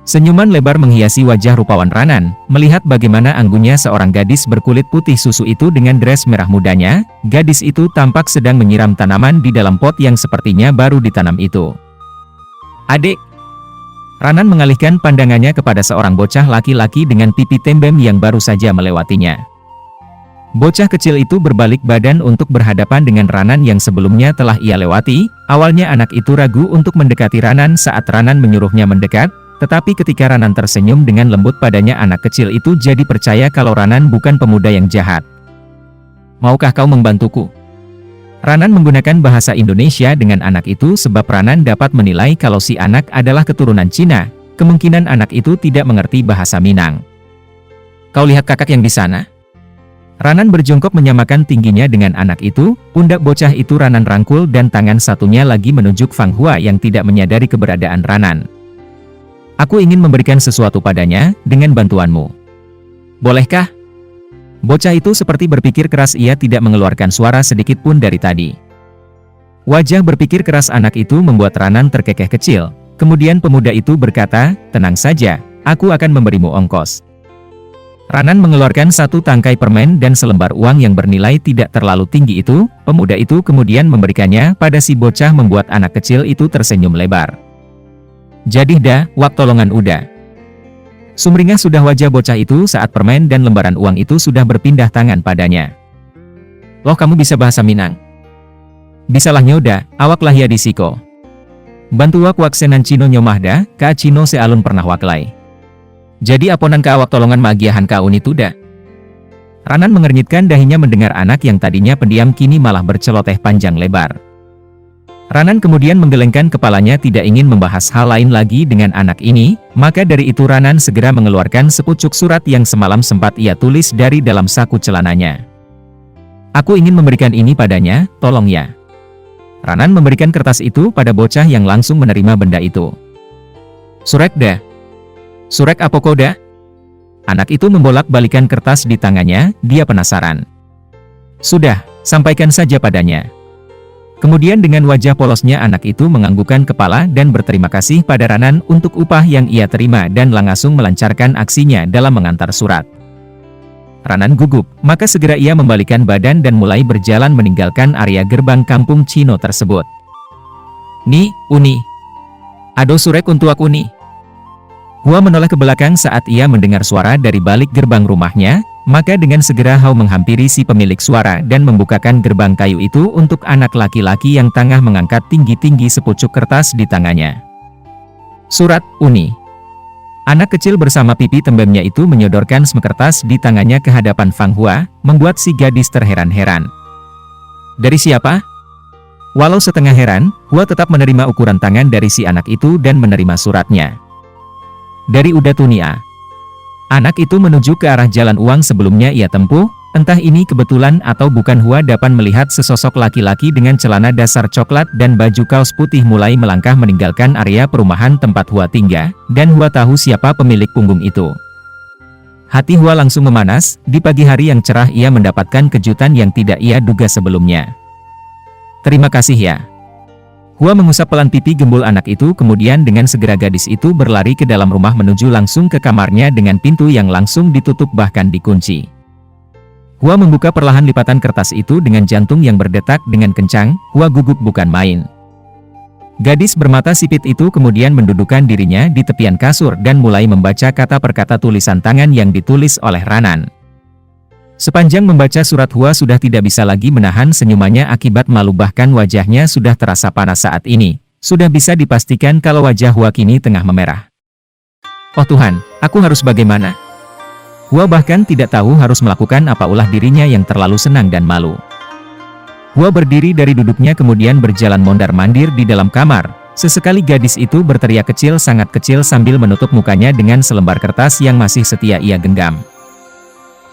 Senyuman lebar menghiasi wajah rupawan Ranan, melihat bagaimana anggunnya seorang gadis berkulit putih susu itu dengan dress merah mudanya. Gadis itu tampak sedang menyiram tanaman di dalam pot yang sepertinya baru ditanam itu. Adik! Ranan mengalihkan pandangannya kepada seorang bocah laki-laki dengan pipi tembem yang baru saja melewatinya. Bocah kecil itu berbalik badan untuk berhadapan dengan Ranan yang sebelumnya telah ia lewati. Awalnya anak itu ragu untuk mendekati Ranan saat Ranan menyuruhnya mendekat, Tetapi ketika Ranan tersenyum dengan lembut padanya, anak kecil itu jadi percaya kalau Ranan bukan pemuda yang jahat. "Maukah kau membantuku?" Ranan menggunakan bahasa Indonesia dengan anak itu sebab Ranan dapat menilai kalau si anak adalah keturunan Cina. Kemungkinan anak itu tidak mengerti bahasa Minang. "Kau lihat kakak yang di sana?" Ranan berjongkok menyamakan tingginya dengan anak itu. Pundak bocah itu Ranan rangkul dan tangan satunya lagi menunjuk Fang Hua yang tidak menyadari keberadaan Ranan. "Aku ingin memberikan sesuatu padanya, dengan bantuanmu. Bolehkah?" Bocah itu seperti berpikir keras, ia tidak mengeluarkan suara sedikit pun dari tadi. Wajah berpikir keras anak itu membuat Ranan terkekeh kecil. Kemudian pemuda itu berkata, "Tenang saja, aku akan memberimu ongkos." Ranan mengeluarkan satu tangkai permen dan selembar uang yang bernilai tidak terlalu tinggi itu. Pemuda itu kemudian memberikannya pada si bocah membuat anak kecil itu tersenyum lebar. "Jadi dah, wak tolongan udah." Sumringah sudah wajah bocah itu saat permen dan lembaran uang itu sudah berpindah tangan padanya. "Loh, kamu bisa bahasa Minang?" "Bisalah nyoda, awak lahia di siko. Bantu wak senan Cino nyomahda, ka Cino sealun pernah waklai. Jadi aponan ka awak tolongan magiahan kaun itu dah." Ranan mengernyitkan dahinya mendengar anak yang tadinya pendiam kini malah berceloteh panjang lebar. Ranan kemudian menggelengkan kepalanya, tidak ingin membahas hal lain lagi dengan anak ini. Maka dari itu Ranan segera mengeluarkan sepucuk surat yang semalam sempat ia tulis dari dalam saku celananya. "Aku ingin memberikan ini padanya, tolong ya." Ranan memberikan kertas itu pada bocah yang langsung menerima benda itu. "Surek dah." "Surek apa kau dah?" Anak itu membolak-balikan kertas di tangannya, dia penasaran. "Sudah, sampaikan saja padanya." Kemudian dengan wajah polosnya anak itu menganggukkan kepala dan berterima kasih pada Ranan untuk upah yang ia terima dan langsung melancarkan aksinya dalam mengantar surat. Ranan gugup, maka segera ia membalikan badan dan mulai berjalan meninggalkan area gerbang kampung Cino tersebut. "Ni, Uni. Ado surek untuk aku ni." Hua menoleh ke belakang saat ia mendengar suara dari balik gerbang rumahnya. Maka dengan segera Hao menghampiri si pemilik suara dan membukakan gerbang kayu itu untuk anak laki-laki yang tengah mengangkat tinggi-tinggi sepucuk kertas di tangannya. "Surat, Uni." Anak kecil bersama pipi tembemnya itu menyodorkan sekertas di tangannya ke hadapan Fang Hua, membuat si gadis terheran-heran. "Dari siapa?" Walau setengah heran, Hua tetap menerima ukuran tangan dari si anak itu dan menerima suratnya. "Dari Uda Tunia." Anak itu menuju ke arah jalan uang sebelumnya ia tempuh. Entah ini kebetulan atau bukan, Hua dapat melihat sesosok laki-laki dengan celana dasar coklat dan baju kaos putih mulai melangkah meninggalkan area perumahan tempat Hua tinggal, dan Hua tahu siapa pemilik punggung itu. Hati Hua langsung memanas. Di pagi hari yang cerah ia mendapatkan kejutan yang tidak ia duga sebelumnya. "Terima kasih ya." Hua mengusap pelan pipi gembul anak itu, kemudian dengan segera gadis itu berlari ke dalam rumah menuju langsung ke kamarnya dengan pintu yang langsung ditutup bahkan dikunci. Hua membuka perlahan lipatan kertas itu dengan jantung yang berdetak dengan kencang. Hua gugup bukan main. Gadis bermata sipit itu kemudian mendudukkan dirinya di tepian kasur dan mulai membaca kata per kata tulisan tangan yang ditulis oleh Ranan. Sepanjang membaca surat Hua sudah tidak bisa lagi menahan senyumannya akibat malu, bahkan wajahnya sudah terasa panas saat ini. Sudah bisa dipastikan kalau wajah Hua kini tengah memerah. "Oh Tuhan, aku harus bagaimana?" Hua bahkan tidak tahu harus melakukan apa, ulah dirinya yang terlalu senang dan malu. Hua berdiri dari duduknya kemudian berjalan mondar-mandir di dalam kamar. Sesekali gadis itu berteriak kecil, sangat kecil, sambil menutup mukanya dengan selembar kertas yang masih setia ia genggam.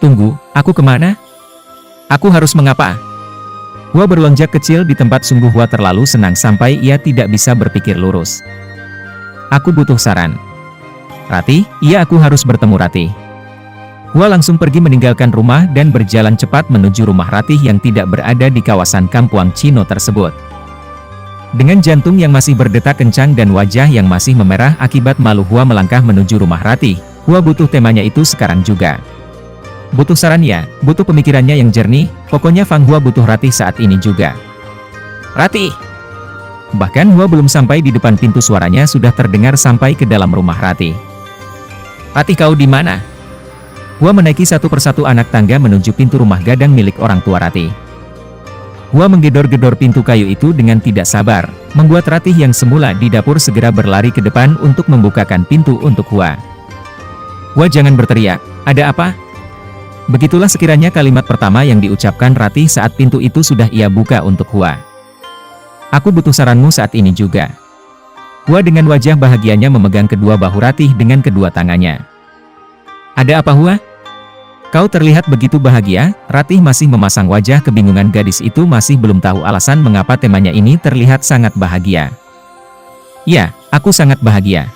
"Tunggu, aku kemana? Aku harus mengapa?" Hua berlonjak kecil di tempat, sungguh Hua terlalu senang sampai ia tidak bisa berpikir lurus. "Aku butuh saran." "Ratih?" "Iya, aku harus bertemu Ratih." Hua langsung pergi meninggalkan rumah dan berjalan cepat menuju rumah Ratih yang tidak berada di kawasan kampung Cino tersebut. Dengan jantung yang masih berdetak kencang dan wajah yang masih memerah akibat malu, Hua melangkah menuju rumah Ratih. Hua butuh temanya itu sekarang juga. Butuh saran ya, butuh pemikirannya yang jernih. Pokoknya Fang Hua butuh Ratih saat ini juga. "Ratih!" Bahkan Hua belum sampai di depan pintu suaranya sudah terdengar sampai ke dalam rumah Ratih. "Ratih, kau di mana?" Hua menaiki satu persatu anak tangga menuju pintu rumah gadang milik orang tua Ratih. Hua menggedor-gedor pintu kayu itu dengan tidak sabar, membuat Ratih yang semula di dapur segera berlari ke depan untuk membukakan pintu untuk Hua. Hua, jangan berteriak, ada apa? Begitulah sekiranya kalimat pertama yang diucapkan Ratih saat pintu itu sudah ia buka untuk Hua. Aku butuh saranmu saat ini juga. Hua dengan wajah bahagianya memegang kedua bahu Ratih dengan kedua tangannya. Ada apa, Hua? Kau terlihat begitu bahagia. Ratih masih memasang wajah kebingungan. Gadis itu masih belum tahu alasan mengapa temanya ini terlihat sangat bahagia. Ya, aku sangat bahagia.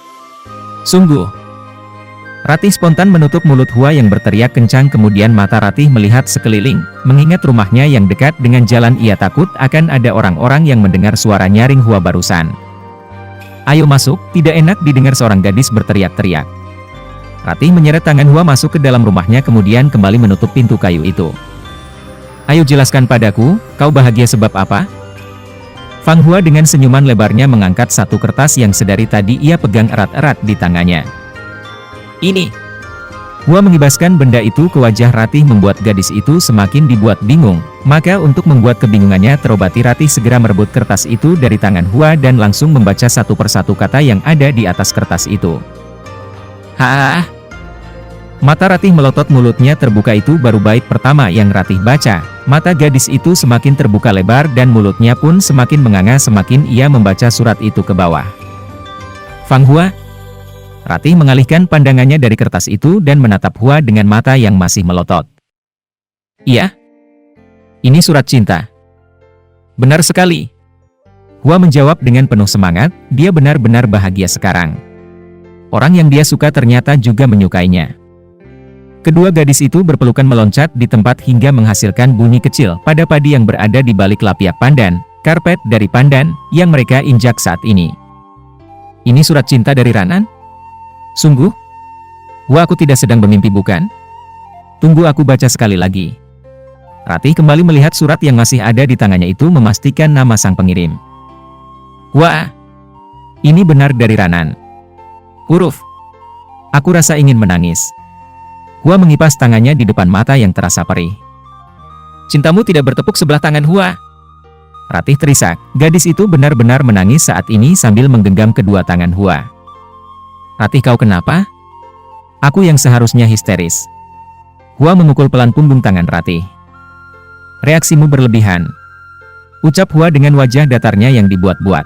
Sungguh. Ratih spontan menutup mulut Hua yang berteriak kencang, kemudian mata Ratih melihat sekeliling. Mengingat rumahnya yang dekat dengan jalan, ia takut akan ada orang-orang yang mendengar suara nyaring Hua barusan. Ayo masuk, tidak enak didengar seorang gadis berteriak-teriak. Ratih menyeret tangan Hua masuk ke dalam rumahnya, kemudian kembali menutup pintu kayu itu. Ayo jelaskan padaku, kau bahagia sebab apa? Fang Hua dengan senyuman lebarnya mengangkat satu kertas yang sedari tadi ia pegang erat-erat di tangannya. Ini. Hua mengibaskan benda itu ke wajah Ratih, membuat gadis itu semakin dibuat bingung. Maka untuk membuat kebingungannya terobati, Ratih segera merebut kertas itu dari tangan Hua dan langsung membaca satu persatu kata yang ada di atas kertas itu. Hah? Mata Ratih melotot, mulutnya terbuka. Itu baru bait pertama yang Ratih baca. Mata gadis itu semakin terbuka lebar dan mulutnya pun semakin menganga semakin ia membaca surat itu ke bawah. Fang Hua. Ratih mengalihkan pandangannya dari kertas itu dan menatap Hua dengan mata yang masih melotot. Iya? Ini surat cinta. Benar sekali. Hua menjawab dengan penuh semangat, dia benar-benar bahagia sekarang. Orang yang dia suka ternyata juga menyukainya. Kedua gadis itu berpelukan meloncat di tempat hingga menghasilkan bunyi kecil pada padi yang berada di balik lapiak pandan, karpet dari pandan, yang mereka injak saat ini. Ini surat cinta dari Ranan? Sungguh? Wah, aku tidak sedang bermimpi bukan? Tunggu aku baca sekali lagi. Ratih kembali melihat surat yang masih ada di tangannya itu, memastikan nama sang pengirim. Wah! Ini benar dari Ranan. Huruf. Aku rasa ingin menangis. Hua mengipas tangannya di depan mata yang terasa perih. Cintamu tidak bertepuk sebelah tangan, Hua. Ratih terisak. Gadis itu benar-benar menangis saat ini sambil menggenggam kedua tangan Hua. Ratih, kau kenapa? Aku yang seharusnya histeris. Hua memukul pelan punggung tangan Ratih. Reaksimu berlebihan. Ucap Hua dengan wajah datarnya yang dibuat-buat.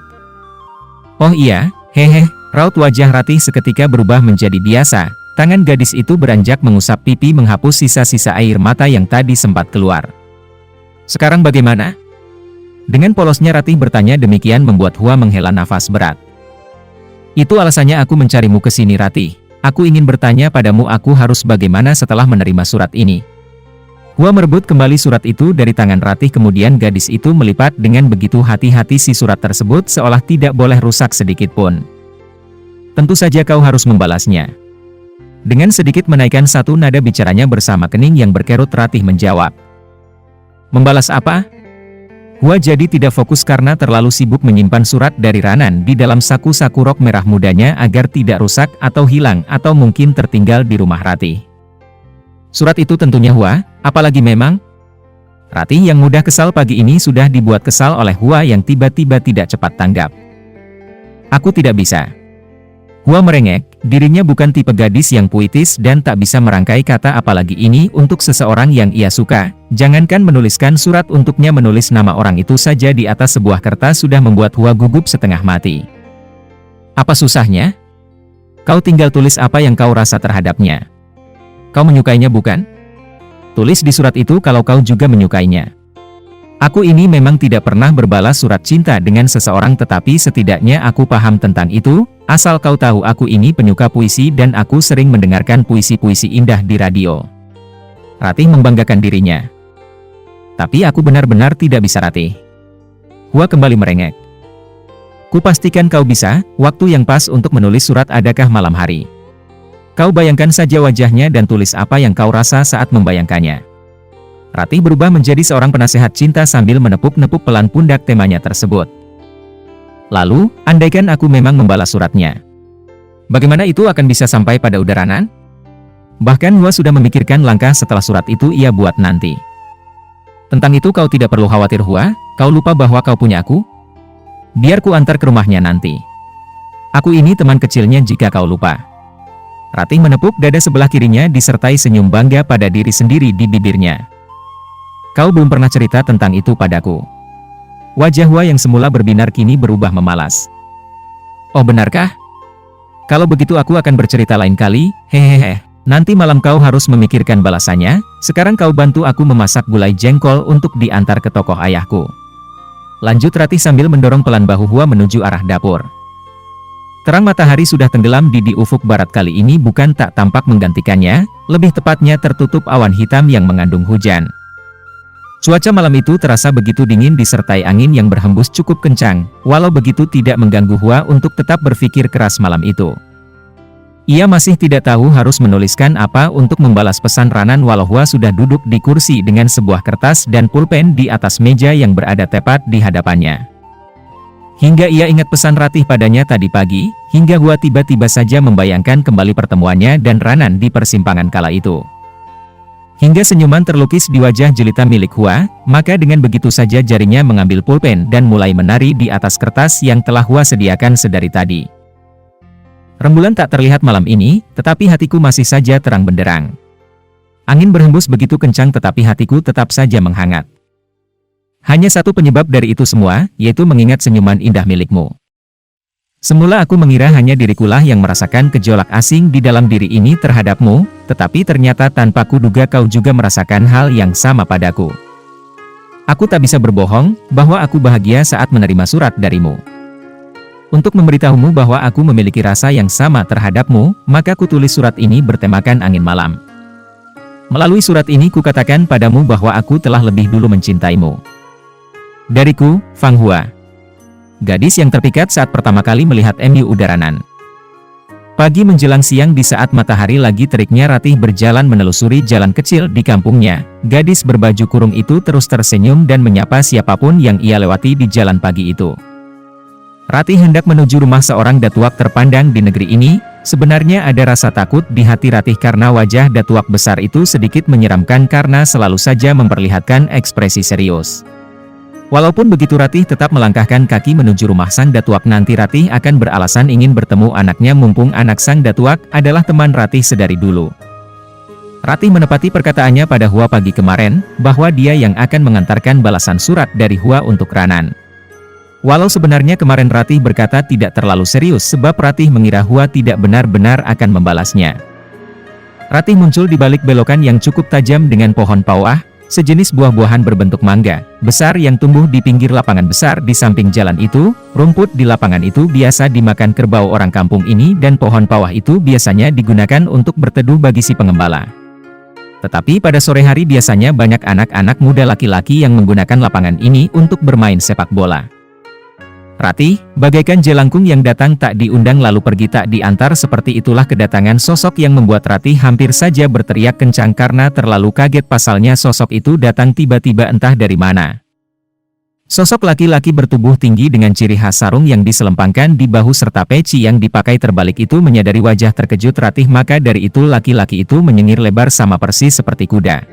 Oh iya, hehe. Raut wajah Ratih seketika berubah menjadi biasa. Tangan gadis itu beranjak mengusap pipi, menghapus sisa-sisa air mata yang tadi sempat keluar. Sekarang bagaimana? Dengan polosnya Ratih bertanya demikian membuat Hua menghela nafas berat. Itu alasannya aku mencarimu ke sini, Ratih. Aku ingin bertanya padamu, aku harus bagaimana setelah menerima surat ini? Hua merebut kembali surat itu dari tangan Ratih, kemudian gadis itu melipat dengan begitu hati-hati si surat tersebut seolah tidak boleh rusak sedikit pun. Tentu saja kau harus membalasnya. Dengan sedikit menaikkan satu nada bicaranya bersama kening yang berkerut, Ratih menjawab. Membalas apa? Hua jadi tidak fokus karena terlalu sibuk menyimpan surat dari Ranan di dalam saku-saku rok merah mudanya agar tidak rusak atau hilang atau mungkin tertinggal di rumah Ratih. Surat itu tentunya Hua, apalagi memang? Ratih yang mudah kesal pagi ini sudah dibuat kesal oleh Hua yang tiba-tiba tidak cepat tanggap. Aku tidak bisa. Hua merengek, dirinya bukan tipe gadis yang puitis dan tak bisa merangkai kata, apalagi ini untuk seseorang yang ia suka. Jangankan menuliskan surat, untuknya menulis nama orang itu saja di atas sebuah kertas sudah membuat Hua gugup setengah mati. Apa susahnya? Kau tinggal tulis apa yang kau rasa terhadapnya. Kau menyukainya bukan? Tulis di surat itu kalau kau juga menyukainya. Aku ini memang tidak pernah berbalas surat cinta dengan seseorang, tetapi setidaknya aku paham tentang itu. Asal kau tahu, aku ini penyuka puisi dan aku sering mendengarkan puisi-puisi indah di radio. Ratih membanggakan dirinya. Tapi aku benar-benar tidak bisa, Ratih. Hua kembali merengek. Kupastikan kau bisa. Waktu yang pas untuk menulis surat adakah malam hari? Kau bayangkan saja wajahnya dan tulis apa yang kau rasa saat membayangkannya. Ratih berubah menjadi seorang penasehat cinta sambil menepuk-nepuk pelan pundak temanya tersebut. Lalu, andaikan aku memang membalas suratnya. Bagaimana itu akan bisa sampai pada udaranan? Bahkan Hua sudah memikirkan langkah setelah surat itu ia buat nanti. Tentang itu kau tidak perlu khawatir Hua, kau lupa bahwa kau punya aku? Biar ku antar ke rumahnya nanti. Aku ini teman kecilnya jika kau lupa. Ratih menepuk dada sebelah kirinya disertai senyum bangga pada diri sendiri di bibirnya. Kau belum pernah cerita tentang itu padaku. Wajah Hua yang semula berbinar kini berubah memalas. Oh benarkah? Kalau begitu aku akan bercerita lain kali, hehehe. Nanti malam kau harus memikirkan balasannya, sekarang kau bantu aku memasak gulai jengkol untuk diantar ke toko ayahku. Lanjut Ratih sambil mendorong pelan bahu Hua menuju arah dapur. Terang matahari sudah tenggelam di ufuk barat kali ini bukan tak tampak menggantikannya, lebih tepatnya tertutup awan hitam yang mengandung hujan. Cuaca malam itu terasa begitu dingin disertai angin yang berhembus cukup kencang, walau begitu tidak mengganggu Hua untuk tetap berpikir keras malam itu. Ia masih tidak tahu harus menuliskan apa untuk membalas pesan Ranan walau Hua sudah duduk di kursi dengan sebuah kertas dan pulpen di atas meja yang berada tepat di hadapannya. Hingga ia ingat pesan Ratih padanya tadi pagi, hingga Hua tiba-tiba saja membayangkan kembali pertemuannya dan Ranan di persimpangan kala itu. Hingga senyuman terlukis di wajah jelita milik Hua, maka dengan begitu saja jarinya mengambil pulpen dan mulai menari di atas kertas yang telah Hua sediakan sedari tadi. Rembulan tak terlihat malam ini, tetapi hatiku masih saja terang benderang. Angin berhembus begitu kencang tetapi hatiku tetap saja menghangat. Hanya satu penyebab dari itu semua, yaitu mengingat senyuman indah milikmu. Semula aku mengira hanya dirikulah yang merasakan gejolak asing di dalam diri ini terhadapmu, tetapi ternyata tanpa kuduga kau juga merasakan hal yang sama padaku. Aku tak bisa berbohong, bahwa aku bahagia saat menerima surat darimu. Untuk memberitahumu bahwa aku memiliki rasa yang sama terhadapmu, maka ku tulis surat ini bertemakan angin malam. Melalui surat ini kukatakan padamu bahwa aku telah lebih dulu mencintaimu. Dariku, Fang Hua. Gadis yang terpikat saat pertama kali melihat Mu Udaranan. Pagi menjelang siang di saat matahari lagi teriknya Ratih berjalan menelusuri jalan kecil di kampungnya. Gadis berbaju kurung itu terus tersenyum dan menyapa siapapun yang ia lewati di jalan pagi itu. Ratih hendak menuju rumah seorang datuak terpandang di negeri ini. Sebenarnya ada rasa takut di hati Ratih karena wajah datuak besar itu sedikit menyeramkan karena selalu saja memperlihatkan ekspresi serius. Walaupun begitu Ratih tetap melangkahkan kaki menuju rumah sang datuak. Nanti Ratih akan beralasan ingin bertemu anaknya mumpung anak sang datuak adalah teman Ratih sedari dulu. Ratih menepati perkataannya pada Hua pagi kemarin, bahwa dia yang akan mengantarkan balasan surat dari Hua untuk Ranan. Walau sebenarnya kemarin Ratih berkata tidak terlalu serius sebab Ratih mengira Hua tidak benar-benar akan membalasnya. Ratih muncul di balik belokan yang cukup tajam dengan pohon pauah, sejenis buah-buahan berbentuk mangga besar yang tumbuh di pinggir lapangan besar di samping jalan itu. Rumput di lapangan itu biasa dimakan kerbau orang kampung ini dan pohon pawah itu biasanya digunakan untuk berteduh bagi si pengembala. Tetapi pada sore hari biasanya banyak anak-anak muda laki-laki yang menggunakan lapangan ini untuk bermain sepak bola. Ratih, bagaikan jelangkung yang datang tak diundang lalu pergi tak diantar, seperti itulah kedatangan sosok yang membuat Ratih hampir saja berteriak kencang karena terlalu kaget. Pasalnya sosok itu datang tiba-tiba entah dari mana. Sosok laki-laki bertubuh tinggi dengan ciri khas sarung yang diselempangkan di bahu serta peci yang dipakai terbalik itu menyadari wajah terkejut Ratih, maka dari itu laki-laki itu menyengir lebar sama persis seperti kuda.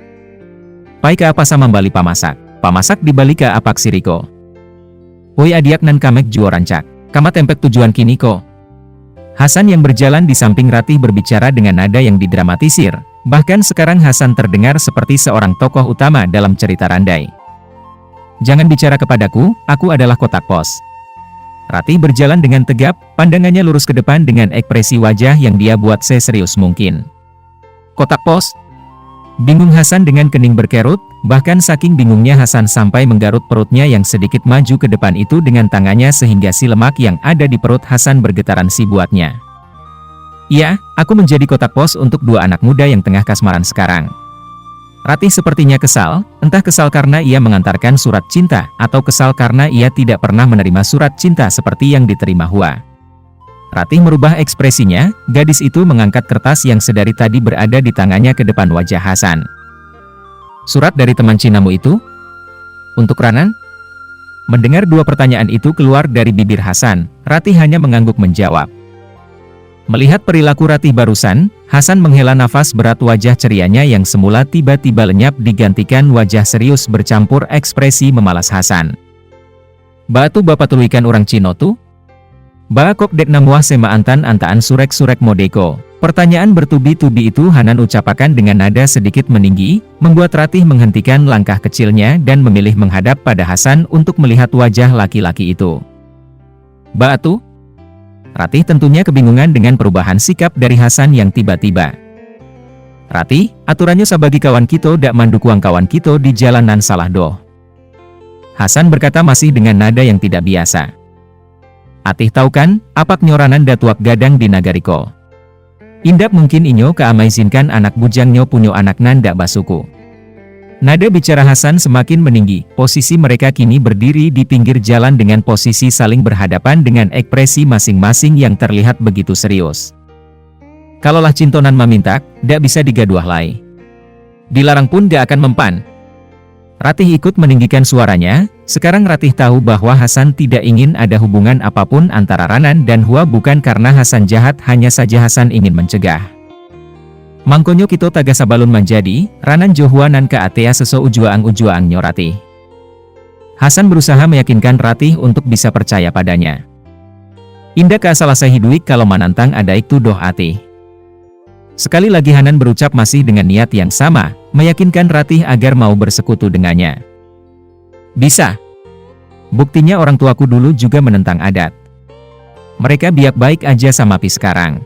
Pai ke apa sama bali pamasak? Pamasak di bali ke apak siriko. Woi adiak nan kamek juo rancak, kamat tempek tujuan kini ko. Hasan yang berjalan di samping Ratih berbicara dengan nada yang didramatisir, bahkan sekarang Hasan terdengar seperti seorang tokoh utama dalam cerita Randai. Jangan bicara kepadaku, aku adalah kotak pos. Ratih berjalan dengan tegap, pandangannya lurus ke depan dengan ekspresi wajah yang dia buat seserius mungkin. Kotak pos? Bingung Hasan dengan kening berkerut, bahkan saking bingungnya Hasan sampai menggarut perutnya yang sedikit maju ke depan itu dengan tangannya sehingga si lemak yang ada di perut Hasan bergetaran si buatnya. Iya, aku menjadi kotak pos untuk dua anak muda yang tengah kasmaran sekarang. Ratih sepertinya kesal, entah kesal karena ia mengantarkan surat cinta, atau kesal karena ia tidak pernah menerima surat cinta seperti yang diterima Hua. Ratih merubah ekspresinya, gadis itu mengangkat kertas yang sedari tadi berada di tangannya ke depan wajah Hasan. Surat dari teman Cinamu itu? Untuk Ranan? Mendengar dua pertanyaan itu keluar dari bibir Hasan, Ratih hanya mengangguk menjawab. Melihat perilaku Ratih barusan, Hasan menghela nafas berat, wajah cerianya yang semula tiba-tiba lenyap digantikan wajah serius bercampur ekspresi memalas Hasan. "Ba tu bapak tuluikan orang Cino tu? Ba kok dek namuah sema antaan surek-surek modeko?" Pertanyaan bertubi-tubi itu Hanan ucapkan dengan nada sedikit meninggi, membuat Ratih menghentikan langkah kecilnya dan memilih menghadap pada Hasan untuk melihat wajah laki-laki itu. "Ba tu?" Ratih tentunya kebingungan dengan perubahan sikap dari Hasan yang tiba-tiba. "Ratih, aturannya sabagi kawan kita dak mandukuang kawan kita di jalanan salah doh." Hasan berkata masih dengan nada yang tidak biasa. "Atih tahu kan, apak nyoranan datuak gadang di nagariko. Indap mungkin inyo keamaizinkan anak bujangnyo punyo anak nanda basuku." Nada bicara Hasan semakin meninggi, posisi mereka kini berdiri di pinggir jalan dengan posisi saling berhadapan dengan ekspresi masing-masing yang terlihat begitu serius. "Kalaulah cintonan mamintak, dak bisa digaduah lai. Dilarang pun gak akan mempan." Ratih ikut meninggikan suaranya. Sekarang Ratih tahu bahwa Hasan tidak ingin ada hubungan apapun antara Ranan dan Hua, bukan karena Hasan jahat, hanya saja Hasan ingin mencegah. "Mangkonyo kito taga sabalun manjadi, Ranan Johua nan ke atea seso ujuang nyo Ratih." Hasan berusaha meyakinkan Ratih untuk bisa percaya padanya. "Indah ka salasai hiduik kalau manantang adaik tu doh Atih." Sekali lagi Hanan berucap masih dengan niat yang sama, meyakinkan Ratih agar mau bersekutu dengannya. "Bisa. Buktinya orang tuaku dulu juga menentang adat. Mereka biak baik aja sama pi sekarang."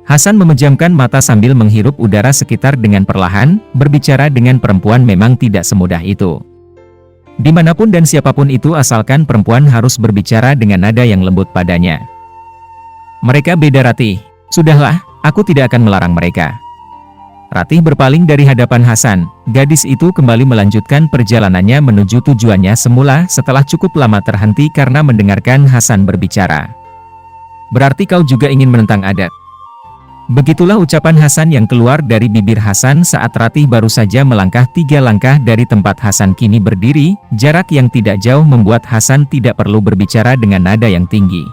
Hasan memejamkan mata sambil menghirup udara sekitar dengan perlahan, berbicara dengan perempuan memang tidak semudah itu. Dimanapun dan siapapun itu, asalkan perempuan harus berbicara dengan nada yang lembut padanya. "Mereka beda Ratih. Sudahlah, aku tidak akan melarang mereka." Ratih berpaling dari hadapan Hasan. Gadis itu kembali melanjutkan perjalanannya menuju tujuannya semula setelah cukup lama terhenti karena mendengarkan Hasan berbicara. "Berarti kau juga ingin menentang adat?" Begitulah ucapan Hasan yang keluar dari bibir Hasan saat Ratih baru saja melangkah 3 langkah dari tempat Hasan kini berdiri. Jarak yang tidak jauh membuat Hasan tidak perlu berbicara dengan nada yang tinggi.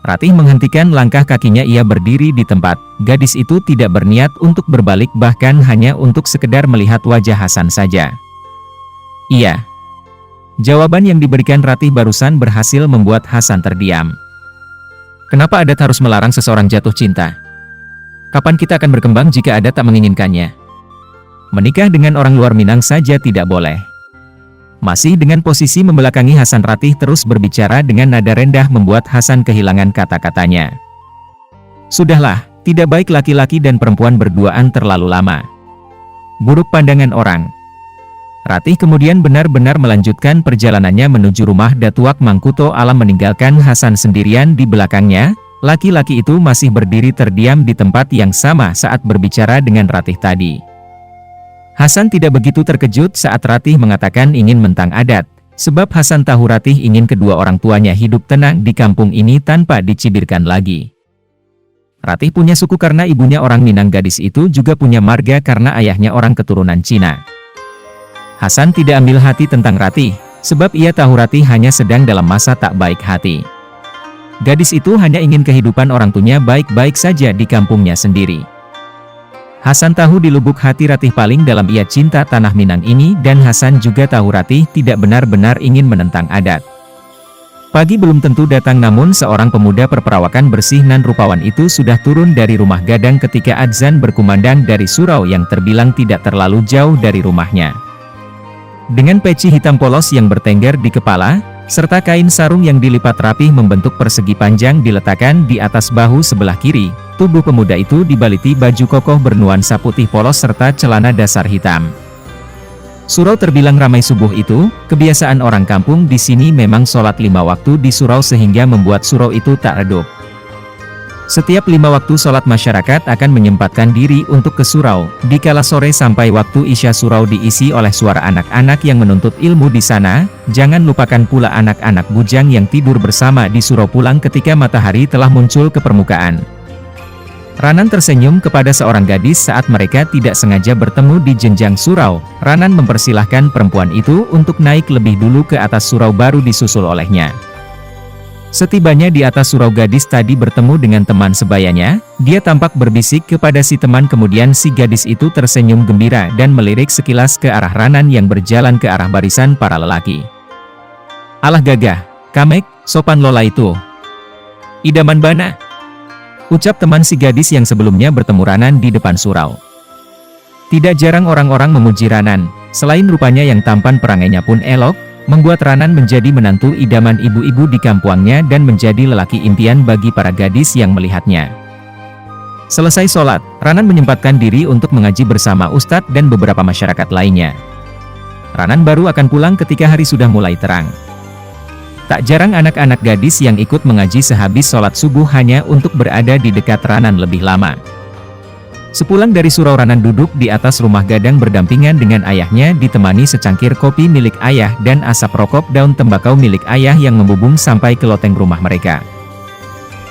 Ratih menghentikan langkah kakinya, ia berdiri di tempat. Gadis itu tidak berniat untuk berbalik, bahkan hanya untuk sekedar melihat wajah Hasan saja. "Iya." Jawaban yang diberikan Ratih barusan berhasil membuat Hasan terdiam. "Kenapa adat harus melarang seseorang jatuh cinta? Kapan kita akan berkembang jika adat tak menginginkannya? Menikah dengan orang luar Minang saja tidak boleh." Masih dengan posisi membelakangi Hasan, Ratih terus berbicara dengan nada rendah membuat Hasan kehilangan kata-katanya. "Sudahlah, tidak baik laki-laki dan perempuan berduaan terlalu lama. Buruk pandangan orang." Ratih kemudian benar-benar melanjutkan perjalanannya menuju rumah Datuak Mangkuto Alam, meninggalkan Hasan sendirian di belakangnya. Laki-laki itu masih berdiri terdiam di tempat yang sama saat berbicara dengan Ratih tadi. Hasan tidak begitu terkejut saat Ratih mengatakan ingin mentang adat, sebab Hasan tahu Ratih ingin kedua orang tuanya hidup tenang di kampung ini tanpa dicibirkan lagi. Ratih punya suku karena ibunya orang Minang, gadis itu juga punya marga karena ayahnya orang keturunan Cina. Hasan tidak ambil hati tentang Ratih, sebab ia tahu Ratih hanya sedang dalam masa tak baik hati. Gadis itu hanya ingin kehidupan orang tuanya baik-baik saja di kampungnya sendiri. Hasan tahu di lubuk hati Ratih paling dalam ia cinta tanah Minang ini, dan Hasan juga tahu Ratih tidak benar-benar ingin menentang adat. Pagi belum tentu datang, namun seorang pemuda berperawakan bersih nan rupawan itu sudah turun dari rumah gadang ketika adzan berkumandang dari surau yang terbilang tidak terlalu jauh dari rumahnya. Dengan peci hitam polos yang bertengger di kepala, serta kain sarung yang dilipat rapih membentuk persegi panjang diletakkan di atas bahu sebelah kiri, tubuh pemuda itu dibaliti baju kokoh bernuansa putih polos serta celana dasar hitam. Surau terbilang ramai subuh itu. Kebiasaan orang kampung di sini memang sholat 5 waktu di surau sehingga membuat surau itu tak redup. Setiap 5 waktu sholat masyarakat akan menyempatkan diri untuk ke surau. Dikala sore sampai waktu isya, surau diisi oleh suara anak-anak yang menuntut ilmu di sana. Jangan lupakan pula anak-anak bujang yang tidur bersama di surau pulang ketika matahari telah muncul ke permukaan. Ranan tersenyum kepada seorang gadis saat mereka tidak sengaja bertemu di jenjang surau. Ranan mempersilahkan perempuan itu untuk naik lebih dulu ke atas surau baru disusul olehnya. Setibanya di atas surau, gadis tadi bertemu dengan teman sebayanya. Dia tampak berbisik kepada si teman, kemudian si gadis itu tersenyum gembira dan melirik sekilas ke arah Ranan yang berjalan ke arah barisan para lelaki. "Alah gagah, Kamek, sopan lola itu. Idaman bana," ucap teman si gadis yang sebelumnya bertemu Ranan di depan surau. Tidak jarang orang-orang memuji Ranan, selain rupanya yang tampan, perangainya pun elok, membuat Ranan menjadi menantu idaman ibu-ibu di kampungnya dan menjadi lelaki impian bagi para gadis yang melihatnya. Selesai sholat, Ranan menyempatkan diri untuk mengaji bersama ustadz dan beberapa masyarakat lainnya. Ranan baru akan pulang ketika hari sudah mulai terang. Tak jarang anak-anak gadis yang ikut mengaji sehabis sholat subuh hanya untuk berada di dekat Ranan lebih lama. Sepulang dari surau, Ranan duduk di atas rumah gadang berdampingan dengan ayahnya, ditemani secangkir kopi milik ayah dan asap rokok daun tembakau milik ayah yang membubung sampai ke loteng rumah mereka.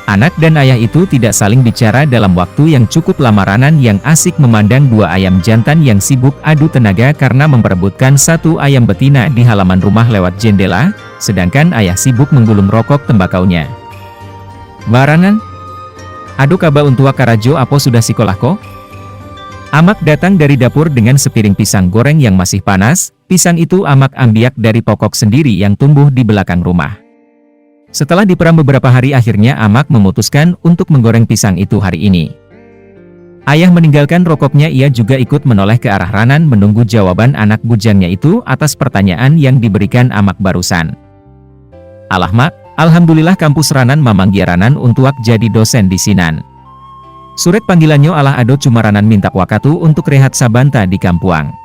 Anak dan ayah itu tidak saling bicara dalam waktu yang cukup lama. Ranan yang asik memandang dua ayam jantan yang sibuk adu tenaga karena memperebutkan satu ayam betina di halaman rumah lewat jendela, sedangkan ayah sibuk menggulung rokok tembakaunya. "Baranan? Aduh kaba untua karajo apo sudah sikolah ko?" Amak datang dari dapur dengan sepiring pisang goreng yang masih panas. Pisang itu Amak ambiak dari pokok sendiri yang tumbuh di belakang rumah. Setelah diperam beberapa hari, akhirnya Amak memutuskan untuk menggoreng pisang itu hari ini. Ayah meninggalkan rokoknya, ia juga ikut menoleh ke arah Ranan menunggu jawaban anak bujangnya itu atas pertanyaan yang diberikan Amak barusan. "Alah mak, alhamdulillah kampus Ranan mamanggia Ranan untuak jadi dosen di sinan. Surat panggilannya alah ado cuma Ranan minta wakatu untuk rehat sabanta di kampuang."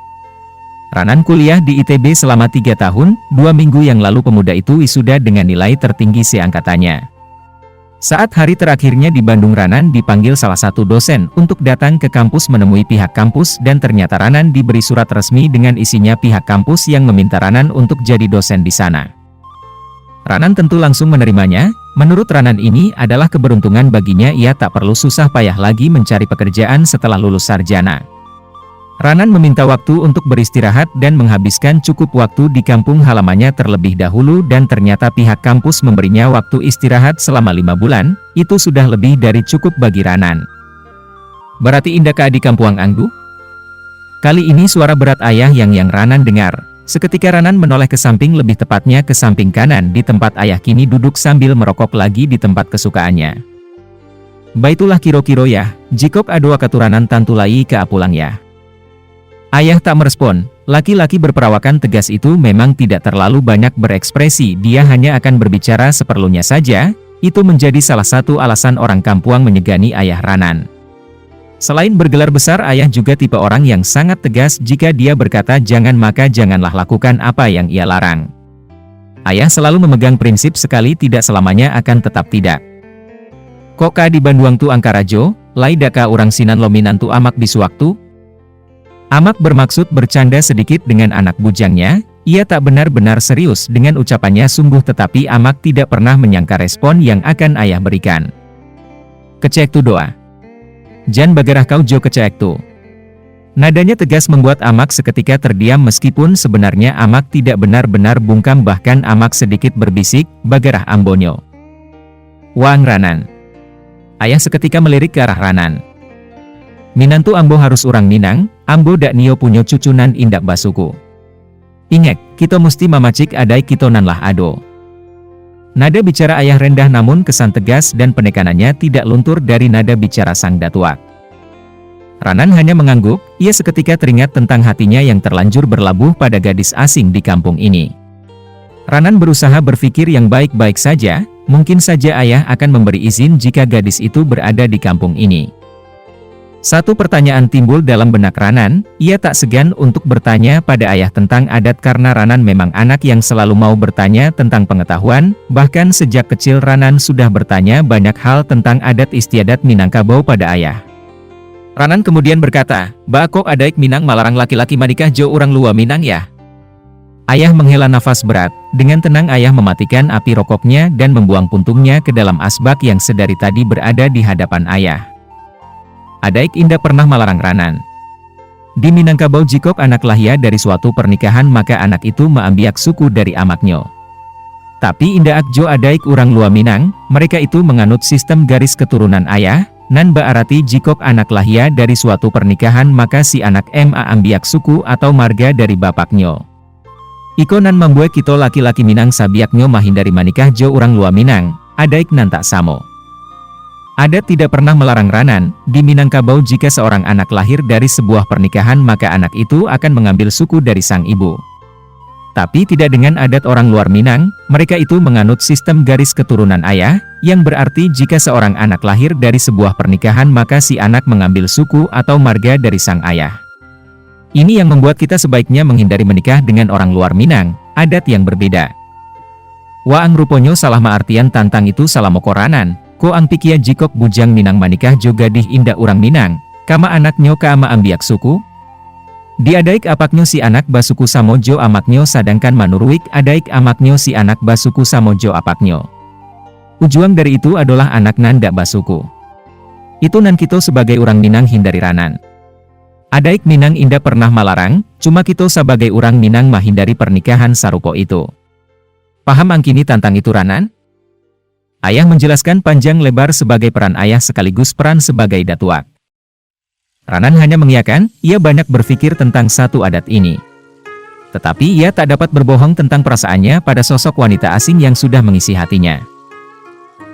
Ranan kuliah di ITB selama 3 tahun, 2 minggu yang lalu pemuda itu wisuda dengan nilai tertinggi seangkatannya. Saat hari terakhirnya di Bandung, Ranan dipanggil salah satu dosen untuk datang ke kampus menemui pihak kampus, dan ternyata Ranan diberi surat resmi dengan isinya pihak kampus yang meminta Ranan untuk jadi dosen di sana. Ranan tentu langsung menerimanya. Menurut Ranan ini adalah keberuntungan baginya, ia tak perlu susah payah lagi mencari pekerjaan setelah lulus sarjana. Ranan meminta waktu untuk beristirahat dan menghabiskan cukup waktu di kampung halamannya terlebih dahulu, dan ternyata pihak kampus memberinya waktu istirahat selama 5 bulan, itu sudah lebih dari cukup bagi Ranan. "Berarti indah ka di kampuang angdu?" Kali ini suara berat ayah yang Ranan dengar. Seketika Ranan menoleh ke samping, lebih tepatnya ke samping kanan di tempat ayah kini duduk sambil merokok lagi di tempat kesukaannya. "Baitulah kiro-kiro ya, jikok adoa keturanan tantulai ke apulang ya." Ayah tak merespon. Laki-laki berperawakan tegas itu memang tidak terlalu banyak berekspresi, dia hanya akan berbicara seperlunya saja. Itu menjadi salah satu alasan orang kampuang menyegani ayah Ranan. Selain bergelar besar, ayah juga tipe orang yang sangat tegas. Jika dia berkata jangan, maka janganlah lakukan apa yang ia larang. Ayah selalu memegang prinsip sekali tidak selamanya akan tetap tidak. "Koka di Banduang tu angkarajo, lai daka urang sinan lominan tu Amak bisuwaktu?" Amak bermaksud bercanda sedikit dengan anak bujangnya. Ia tak benar-benar serius dengan ucapannya sungguh, tetapi Amak tidak pernah menyangka respon yang akan ayah berikan. "Kecek tu doa. Jan bagerah kau jo kecek tu." Nadanya tegas membuat Amak seketika terdiam, meskipun sebenarnya Amak tidak benar-benar bungkam, bahkan Amak sedikit berbisik, "Bagerah ambonyo. Wang Ranan." Ayah seketika melirik ke arah Ranan. "Minantu ambo harus urang Minang, ambo dak nio punyo cucunan indak basuku. Ingek, kita mesti mamacik adai kitonan lah ado." Nada bicara ayah rendah namun kesan tegas dan penekanannya tidak luntur dari nada bicara sang datua. Ranan hanya mengangguk. Ia seketika teringat tentang hatinya yang terlanjur berlabuh pada gadis asing di kampung ini. Ranan berusaha berpikir yang baik-baik saja. Mungkin saja ayah akan memberi izin jika gadis itu berada di kampung ini. Satu pertanyaan timbul dalam benak Ranan. Ia tak segan untuk bertanya pada ayah tentang adat, karena Ranan memang anak yang selalu mau bertanya tentang pengetahuan. Bahkan sejak kecil Ranan sudah bertanya banyak hal tentang adat istiadat Minangkabau pada ayah. Ranan kemudian berkata, "Bakok adaik Minang malarang laki-laki manikah jo urang luar Minang ya?" Ayah menghela nafas berat. Dengan tenang ayah mematikan api rokoknya dan membuang puntungnya ke dalam asbak yang sedari tadi berada di hadapan ayah. Adaik indah pernah malarang Ranan. Di Minangkabau jikok anak lahir dari suatu pernikahan, maka anak itu maambiak suku dari amaknyo. Tapi indaak jo adaik urang Lua Minang, mereka itu menganut sistem garis keturunan ayah, nan berarti jikok anak lahir dari suatu pernikahan maka si anak ambiak suku atau marga dari bapaknya. Iko nan membuat kita laki-laki Minang sabiaknyo mahindari manikah jo urang Lua Minang, adaik nan tak samo. Adat tidak pernah melarang Ranan, di Minangkabau jika seorang anak lahir dari sebuah pernikahan maka anak itu akan mengambil suku dari sang ibu. Tapi tidak dengan adat orang luar Minang, mereka itu menganut sistem garis keturunan ayah, yang berarti jika seorang anak lahir dari sebuah pernikahan maka si anak mengambil suku atau marga dari sang ayah. Ini yang membuat kita sebaiknya menghindari menikah dengan orang luar Minang, adat yang berbeda. Waang ruponyo salah maartian tantang itu salah mokoranan, ko ang pikia jikok bujang Minang manikah jo gadih indah urang Minang, kama anaknyo ka ama ambiak suku. Diadaik apaknyo si anak basuku samojo amaknyo sedangkan manurwik adaik amaknyo si anak basuku samojo apaknyo. Ujuang dari itu adalah anak nanda basuku. Itu nan kito sebagai orang Minang hindari Ranan. Adaik Minang indah pernah malarang, cuma kito sebagai orang Minang mahindari pernikahan sarupo itu. Paham angkini tantang itu Ranan? Ayah menjelaskan panjang lebar sebagai peran ayah sekaligus peran sebagai datuak. Ranan hanya mengiyakan, ia banyak berpikir tentang satu adat ini. Tetapi ia tak dapat berbohong tentang perasaannya pada sosok wanita asing yang sudah mengisi hatinya.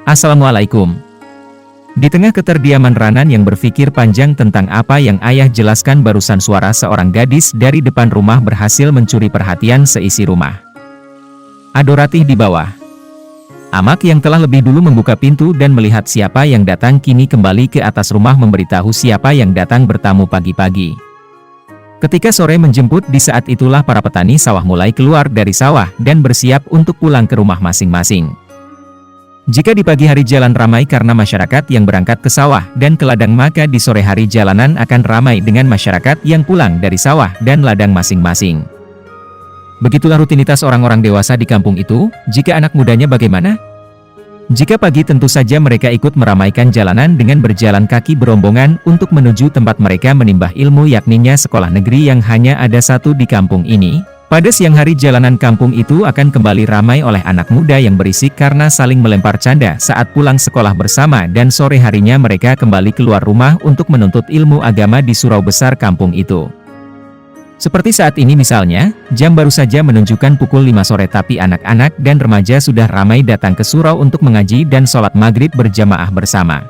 Assalamualaikum. Di tengah keterdiaman Ranan yang berpikir panjang tentang apa yang ayah jelaskan barusan suara seorang gadis dari depan rumah berhasil mencuri perhatian seisi rumah. Adoratih di bawah. Amak yang telah lebih dulu membuka pintu dan melihat siapa yang datang kini kembali ke atas rumah memberitahu siapa yang datang bertamu pagi-pagi. Ketika sore menjemput di saat itulah para petani sawah mulai keluar dari sawah dan bersiap untuk pulang ke rumah masing-masing. Jika di pagi hari jalan ramai karena masyarakat yang berangkat ke sawah dan ke ladang maka di sore hari jalanan akan ramai dengan masyarakat yang pulang dari sawah dan ladang masing-masing. Begitulah rutinitas orang-orang dewasa di kampung itu. Jika anak mudanya bagaimana? Jika pagi tentu saja mereka ikut meramaikan jalanan dengan berjalan kaki berombongan untuk menuju tempat mereka menimba ilmu yakninya sekolah negeri yang hanya ada satu di kampung ini. Pada siang hari jalanan kampung itu akan kembali ramai oleh anak muda yang berisik karena saling melempar canda saat pulang sekolah bersama dan sore harinya mereka kembali keluar rumah untuk menuntut ilmu agama di surau besar kampung itu. Seperti saat ini misalnya, jam baru saja menunjukkan pukul 5 sore tapi anak-anak dan remaja sudah ramai datang ke surau untuk mengaji dan sholat maghrib berjamaah bersama.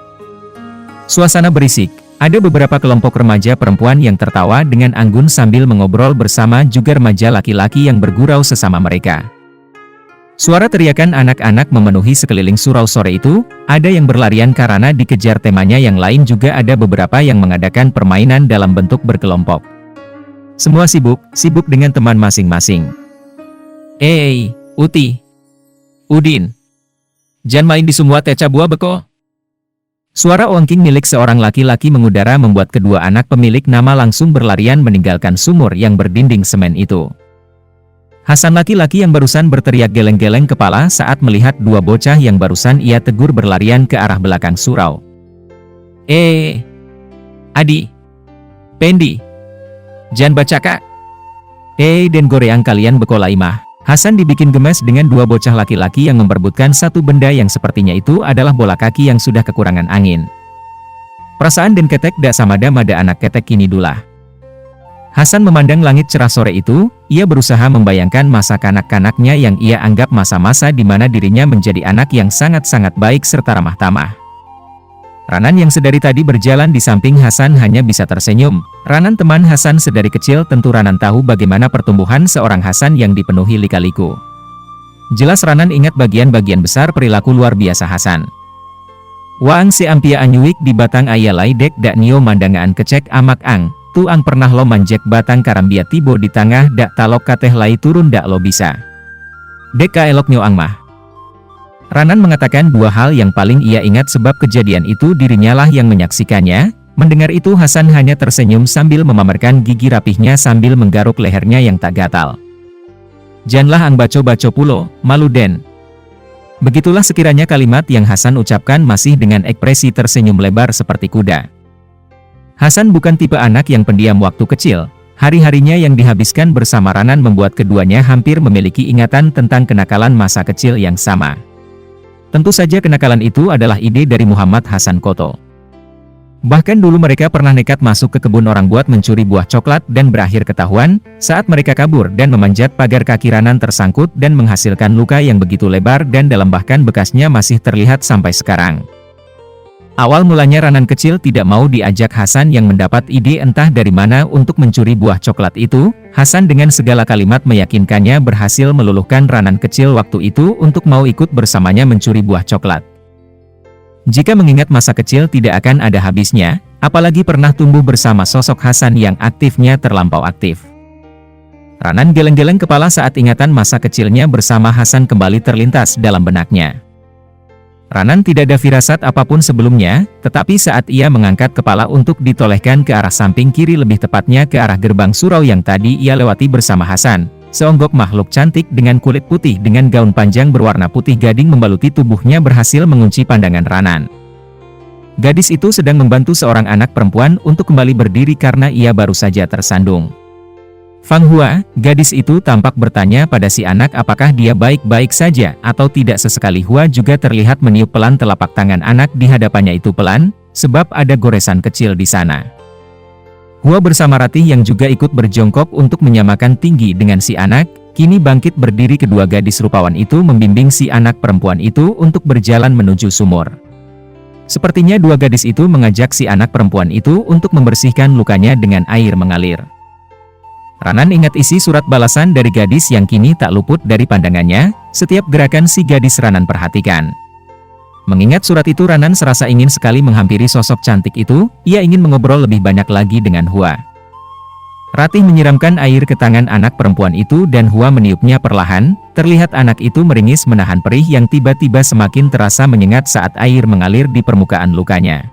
Suasana berisik, ada beberapa kelompok remaja perempuan yang tertawa dengan anggun sambil mengobrol bersama juga remaja laki-laki yang bergurau sesama mereka. Suara teriakan anak-anak memenuhi sekeliling surau sore itu, ada yang berlarian karena dikejar temanya yang lain juga ada beberapa yang mengadakan permainan dalam bentuk berkelompok. Semua sibuk dengan teman masing-masing. Uti, Udin, jangan main di semua teca buah beko. Suara ongking milik seorang laki-laki mengudara membuat kedua anak pemilik nama langsung berlarian meninggalkan sumur yang berdinding semen itu. Hasan laki-laki yang barusan berteriak geleng-geleng kepala saat melihat dua bocah yang barusan ia tegur berlarian ke arah belakang surau. Adi, Pendi. Jangan baca kak. Dan goreang kalian bekolai mah. Hasan dibikin gemes dengan dua bocah laki-laki yang memperebutkan satu benda yang sepertinya itu adalah bola kaki yang sudah kekurangan angin. Perasaan dan ketek dak samada mada anak ketek kini dulah. Hasan memandang langit cerah sore itu, ia berusaha membayangkan masa kanak-kanaknya yang ia anggap masa-masa di mana dirinya menjadi anak yang sangat-sangat baik serta ramah tamah. Ranan yang sedari tadi berjalan di samping Hasan hanya bisa tersenyum. Ranan teman Hasan sedari kecil tentu Ranan tahu bagaimana pertumbuhan seorang Hasan yang dipenuhi lika-liku. Jelas Ranan ingat bagian-bagian besar perilaku luar biasa Hasan. Waang se ampia anyuik di batang ayalai dek dak nio mandangaan kecek amak ang, tu ang pernah lo manjek batang karambia tibo di tengah dak talok kateh lai turun dak lo bisa. Dek ka elok nio ang mah. Ranan mengatakan dua hal yang paling ia ingat sebab kejadian itu dirinya lah yang menyaksikannya. Mendengar itu Hasan hanya tersenyum sambil memamerkan gigi rapihnya sambil menggaruk lehernya yang tak gatal. Janlah ang baco-baco pulo, malu den. Begitulah sekiranya kalimat yang Hasan ucapkan masih dengan ekspresi tersenyum lebar seperti kuda. Hasan bukan tipe anak yang pendiam waktu kecil. Hari-harinya yang dihabiskan bersama Ranan membuat keduanya hampir memiliki ingatan tentang kenakalan masa kecil yang sama. Tentu saja kenakalan itu adalah ide dari Muhammad Hasan Koto. Bahkan dulu mereka pernah nekat masuk ke kebun orang buat mencuri buah coklat dan berakhir ketahuan, saat mereka kabur dan memanjat pagar kaki Ranan tersangkut dan menghasilkan luka yang begitu lebar dan dalam, bahkan bekasnya masih terlihat sampai sekarang. Awal mulanya Ranan kecil tidak mau diajak Hasan yang mendapat ide entah dari mana untuk mencuri buah coklat itu. Hasan dengan segala kalimat meyakinkannya berhasil meluluhkan Ranan kecil waktu itu untuk mau ikut bersamanya mencuri buah coklat. Jika mengingat masa kecil tidak akan ada habisnya, apalagi pernah tumbuh bersama sosok Hasan yang aktifnya terlampau aktif. Ranan geleng-geleng kepala saat ingatan masa kecilnya bersama Hasan kembali terlintas dalam benaknya. Ranan tidak ada firasat apapun sebelumnya, tetapi saat ia mengangkat kepala untuk ditolehkan ke arah samping kiri, lebih tepatnya ke arah gerbang surau yang tadi ia lewati bersama Hasan, seonggok makhluk cantik dengan kulit putih dengan gaun panjang berwarna putih gading membaluti tubuhnya berhasil mengunci pandangan Ranan. Gadis itu sedang membantu seorang anak perempuan untuk kembali berdiri karena ia baru saja tersandung. Fang Hua, gadis itu tampak bertanya pada si anak apakah dia baik-baik saja atau tidak. Sesekali Hua juga terlihat meniup pelan telapak tangan anak di hadapannya itu pelan, sebab ada goresan kecil di sana. Hua bersama Ratih yang juga ikut berjongkok untuk menyamakan tinggi dengan si anak, kini bangkit berdiri. Kedua gadis rupawan itu membimbing si anak perempuan itu untuk berjalan menuju sumur. Sepertinya dua gadis itu mengajak si anak perempuan itu untuk membersihkan lukanya dengan air mengalir. Ranan ingat isi surat balasan dari gadis yang kini tak luput dari pandangannya. Setiap gerakan si gadis Ranan perhatikan. Mengingat surat itu, Ranan serasa ingin sekali menghampiri sosok cantik itu. Ia ingin mengobrol lebih banyak lagi dengan Hua. Ratih menyiramkan air ke tangan anak perempuan itu dan Hua meniupnya perlahan. Terlihat anak itu meringis menahan perih yang tiba-tiba semakin terasa menyengat saat air mengalir di permukaan lukanya.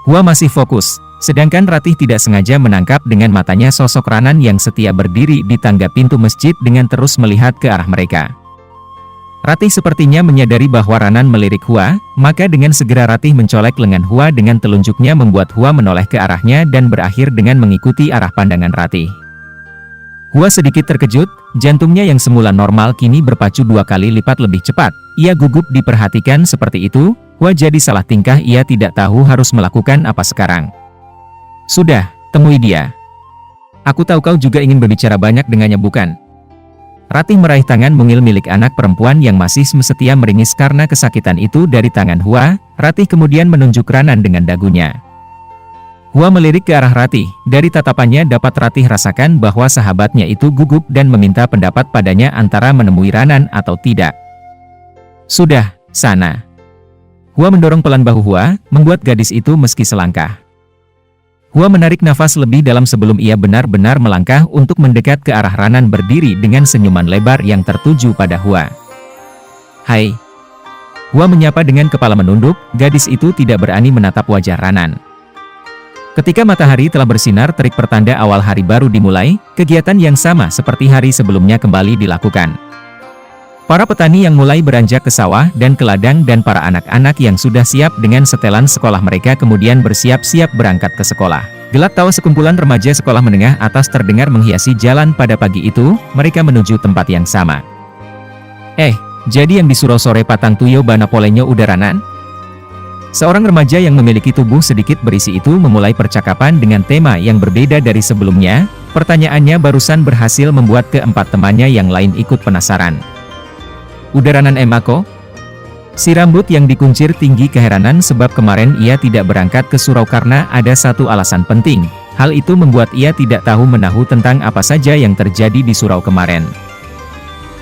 Hua masih fokus, sedangkan Ratih tidak sengaja menangkap dengan matanya sosok Ranan yang setia berdiri di tangga pintu masjid dengan terus melihat ke arah mereka. Ratih sepertinya menyadari bahwa Ranan melirik Hua, maka dengan segera Ratih mencolek lengan Hua dengan telunjuknya membuat Hua menoleh ke arahnya dan berakhir dengan mengikuti arah pandangan Ratih. Hua sedikit terkejut, jantungnya yang semula normal kini berpacu 2 kali lipat lebih cepat. Ia gugup diperhatikan seperti itu. Hua jadi salah tingkah, ia tidak tahu harus melakukan apa sekarang. Sudah, temui dia. Aku tahu kau juga ingin berbicara banyak dengannya, bukan? Ratih meraih tangan mungil milik anak perempuan yang masih setia meringis karena kesakitan itu dari tangan Hua. Ratih kemudian menunjuk Ranan dengan dagunya. Hua melirik ke arah Ratih. Dari tatapannya dapat Ratih rasakan bahwa sahabatnya itu gugup dan meminta pendapat padanya antara menemui Ranan atau tidak. Sudah, sana. Hua mendorong pelan bahu Hua, membuat gadis itu meski selangkah. Hua menarik nafas lebih dalam sebelum ia benar-benar melangkah untuk mendekat ke arah Ranan berdiri dengan senyuman lebar yang tertuju pada Hua. Hai. Hua menyapa dengan kepala menunduk, gadis itu tidak berani menatap wajah Ranan. Ketika matahari telah bersinar terik pertanda awal hari baru dimulai, kegiatan yang sama seperti hari sebelumnya kembali dilakukan. Para petani yang mulai beranjak ke sawah dan ke ladang dan para anak-anak yang sudah siap dengan setelan sekolah mereka kemudian bersiap-siap berangkat ke sekolah. Gelak tawa sekumpulan remaja sekolah menengah atas terdengar menghiasi jalan pada pagi itu. Mereka menuju tempat yang sama. Jadi yang disuruh sore patang tuyo bana polenyo udaranan? Seorang remaja yang memiliki tubuh sedikit berisi itu memulai percakapan dengan tema yang berbeda dari sebelumnya. Pertanyaannya barusan berhasil membuat keempat temannya yang lain ikut penasaran. Udaranan emako? Si rambut yang dikuncir tinggi keheranan sebab kemarin ia tidak berangkat ke surau karena ada satu alasan penting. Hal itu membuat ia tidak tahu menahu tentang apa saja yang terjadi di surau kemarin.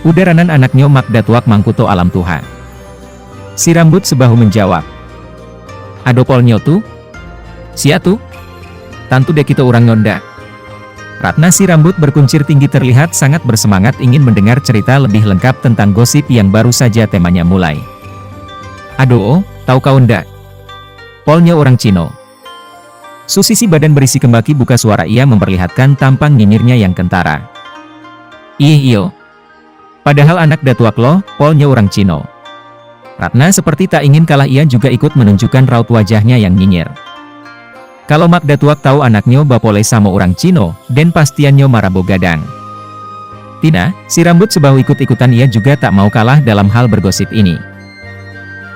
Udaranan anaknya Makdatuak Mangkuto alam tuha. Si rambut sebahu menjawab. Adopolnyo tu? Siatu? Tantu dek kita orang ngonda. Ratna si rambut berkuncir tinggi terlihat sangat bersemangat ingin mendengar cerita lebih lengkap tentang gosip yang baru saja temanya mulai. Aduh, tahu kau ndak? Polnya orang Cino. Susisi badan berisi kembaki buka suara ia memperlihatkan tampang nyinyirnya yang kentara. Iyo. Padahal anak datuak lo, polnya orang Cino. Ratna seperti tak ingin kalah ia juga ikut menunjukkan raut wajahnya yang nyinyir. Kalau Mak Datuak tahu anaknya bapole sama orang Cino, dan pastiannya marabo gadang. Tina, si rambut sebau ikut-ikutan ia juga tak mau kalah dalam hal bergosip ini.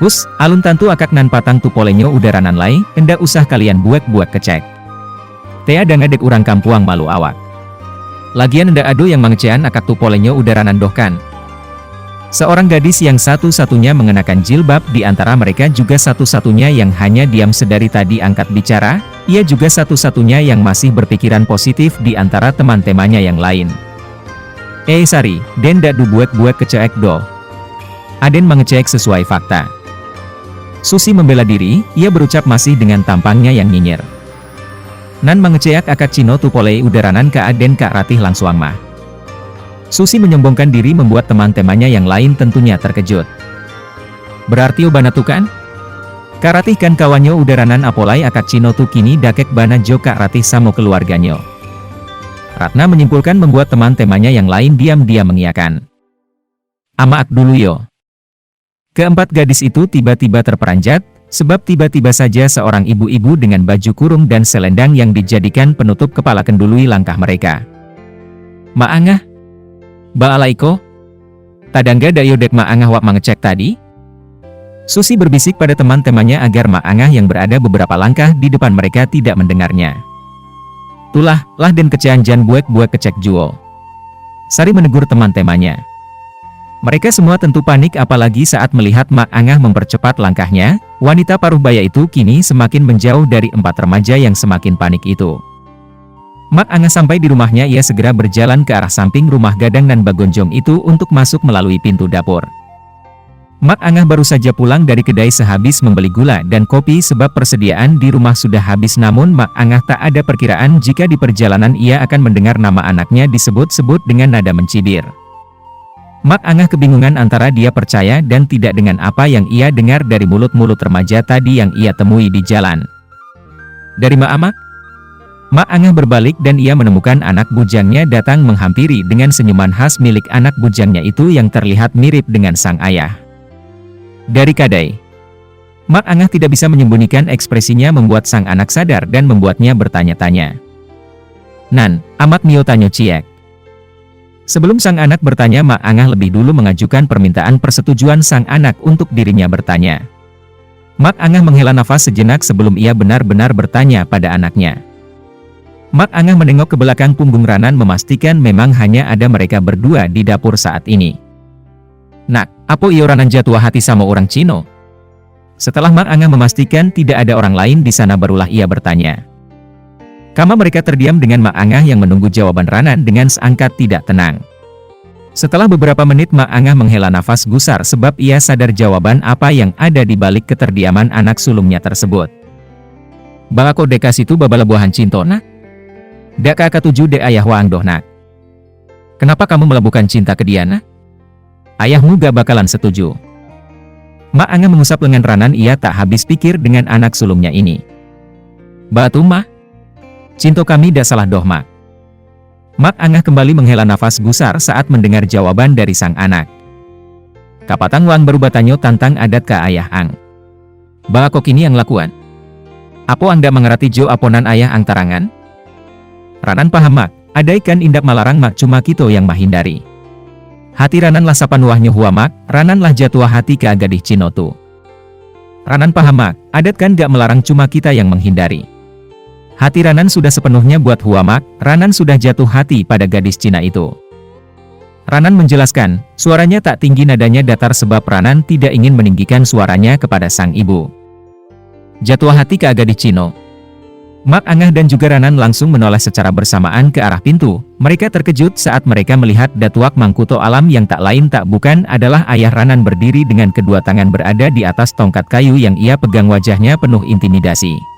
Hus, alun tantu akak nan patang tu polenyo udaranan lai, endak usah kalian buek-buek kecek. Tea dan adek urang kampuang malu awak. Lagian ndak ado yang mangecean akak tu polenyo udaranan dohkan. Seorang gadis yang satu-satunya mengenakan jilbab di antara mereka juga satu-satunya yang hanya diam sedari tadi angkat bicara, ia juga satu-satunya yang masih berpikiran positif di antara teman-temannya yang lain. Sari, den dak du buek-buek kecek do. Aden mengecek sesuai fakta. Susi membela diri, ia berucap masih dengan tampangnya yang nyinyir. Nan mengeceak akak Cino tu polei udaranan ka Aden Kak Ratih langsuang mah. Susi menyombongkan diri membuat teman-temannya yang lain tentunya terkejut. Berarti obana tu kan? Kak Ratih kan kawannya udaranan apolai akak Cino tu kini dakek bana jo Kak Ratih sama keluarganya. Ratna menyimpulkan membuat teman-temannya yang lain diam-diam mengiyakan. Amaak dulu yo. Keempat gadis itu tiba-tiba terperanjat, sebab tiba-tiba saja seorang ibu-ibu dengan baju kurung dan selendang yang dijadikan penutup kepala kendului langkah mereka. Maangah? Baalaiko? Tadangga dayo dek maangah wak mengecek tadi? Susi berbisik pada teman-temannya agar maangah yang berada beberapa langkah di depan mereka tidak mendengarnya. Tulah, lah dan kecean jan buek-buek kecek juo. Sari menegur teman-temannya. Mereka semua tentu panik apalagi saat melihat Mak Angah mempercepat langkahnya, wanita paruh baya itu kini semakin menjauh dari empat remaja yang semakin panik itu. Mak Angah sampai di rumahnya ia segera berjalan ke arah samping rumah Gadang dan Bagonjong itu untuk masuk melalui pintu dapur. Mak Angah baru saja pulang dari kedai sehabis membeli gula dan kopi sebab persediaan di rumah sudah habis namun Mak Angah tak ada perkiraan jika di perjalanan ia akan mendengar nama anaknya disebut-sebut dengan nada mencibir. Mak Angah kebingungan antara dia percaya dan tidak dengan apa yang ia dengar dari mulut-mulut remaja tadi yang ia temui di jalan. Dari Mak Amak? Mak Angah berbalik dan ia menemukan anak bujangnya datang menghampiri dengan senyuman khas milik anak bujangnya itu yang terlihat mirip dengan sang ayah. Dari kadai. Mak Angah tidak bisa menyembunyikan ekspresinya membuat sang anak sadar dan membuatnya bertanya-tanya. Nan, Amak mio tanyo ciek. Sebelum sang anak bertanya, Mak Angah lebih dulu mengajukan permintaan persetujuan sang anak untuk dirinya bertanya. Mak Angah menghela nafas sejenak sebelum ia benar-benar bertanya pada anaknya. Mak Angah menengok ke belakang punggung Ranan memastikan memang hanya ada mereka berdua di dapur saat ini. Nak, apa iyo Ranan jatuh hati sama orang Cino? Setelah Mak Angah memastikan tidak ada orang lain di sana barulah ia bertanya. Kama mereka terdiam dengan Mak Angah yang menunggu jawaban Ranan dengan seangkat tidak tenang. Setelah beberapa menit Mak Angah menghela nafas gusar sebab ia sadar jawaban apa yang ada di balik keterdiaman anak sulungnya tersebut. Balako dekas itu babala buahan cinto nak? Dak kakak tuju dek ayah waang doh nak. Kenapa kamu melabuhkan cinta ke dia nak? Ayahmu gak bakalan setuju. Mak Angah mengusap lengan Ranan ia tak habis pikir dengan anak sulungnya ini. Batu mah? Cinto kami dak salah doh Mak. Mak Angah kembali menghela nafas gusar saat mendengar jawaban dari sang anak. Kapatang Wang baru batanyo tantang adat ke ayah Ang. Balako kini yang lakuan. Apo anda mengerti jo aponan ayah Ang tarangan? Ranan paham Mak, adaikan indak malarang Mak cuma kito yang mahindari. Hati Ranan lah sapan wahnya hua Mak, Ranan lah jatuh hati ke gadih Cino tu. Ranan paham Mak, adat kan gak melarang cuma kita yang menghindari. Hati Ranan sudah sepenuhnya buat Huamak, Ranan sudah jatuh hati pada gadis Cina itu. Ranan menjelaskan, suaranya tak tinggi nadanya datar sebab Ranan tidak ingin meninggikan suaranya kepada sang ibu. Jatuh hati ke gadis Cino. Mak Angah dan juga Ranan langsung menoleh secara bersamaan ke arah pintu. Mereka terkejut saat mereka melihat Datuak Mangkuto Alam yang tak lain tak bukan adalah ayah Ranan berdiri dengan kedua tangan berada di atas tongkat kayu yang ia pegang wajahnya penuh intimidasi.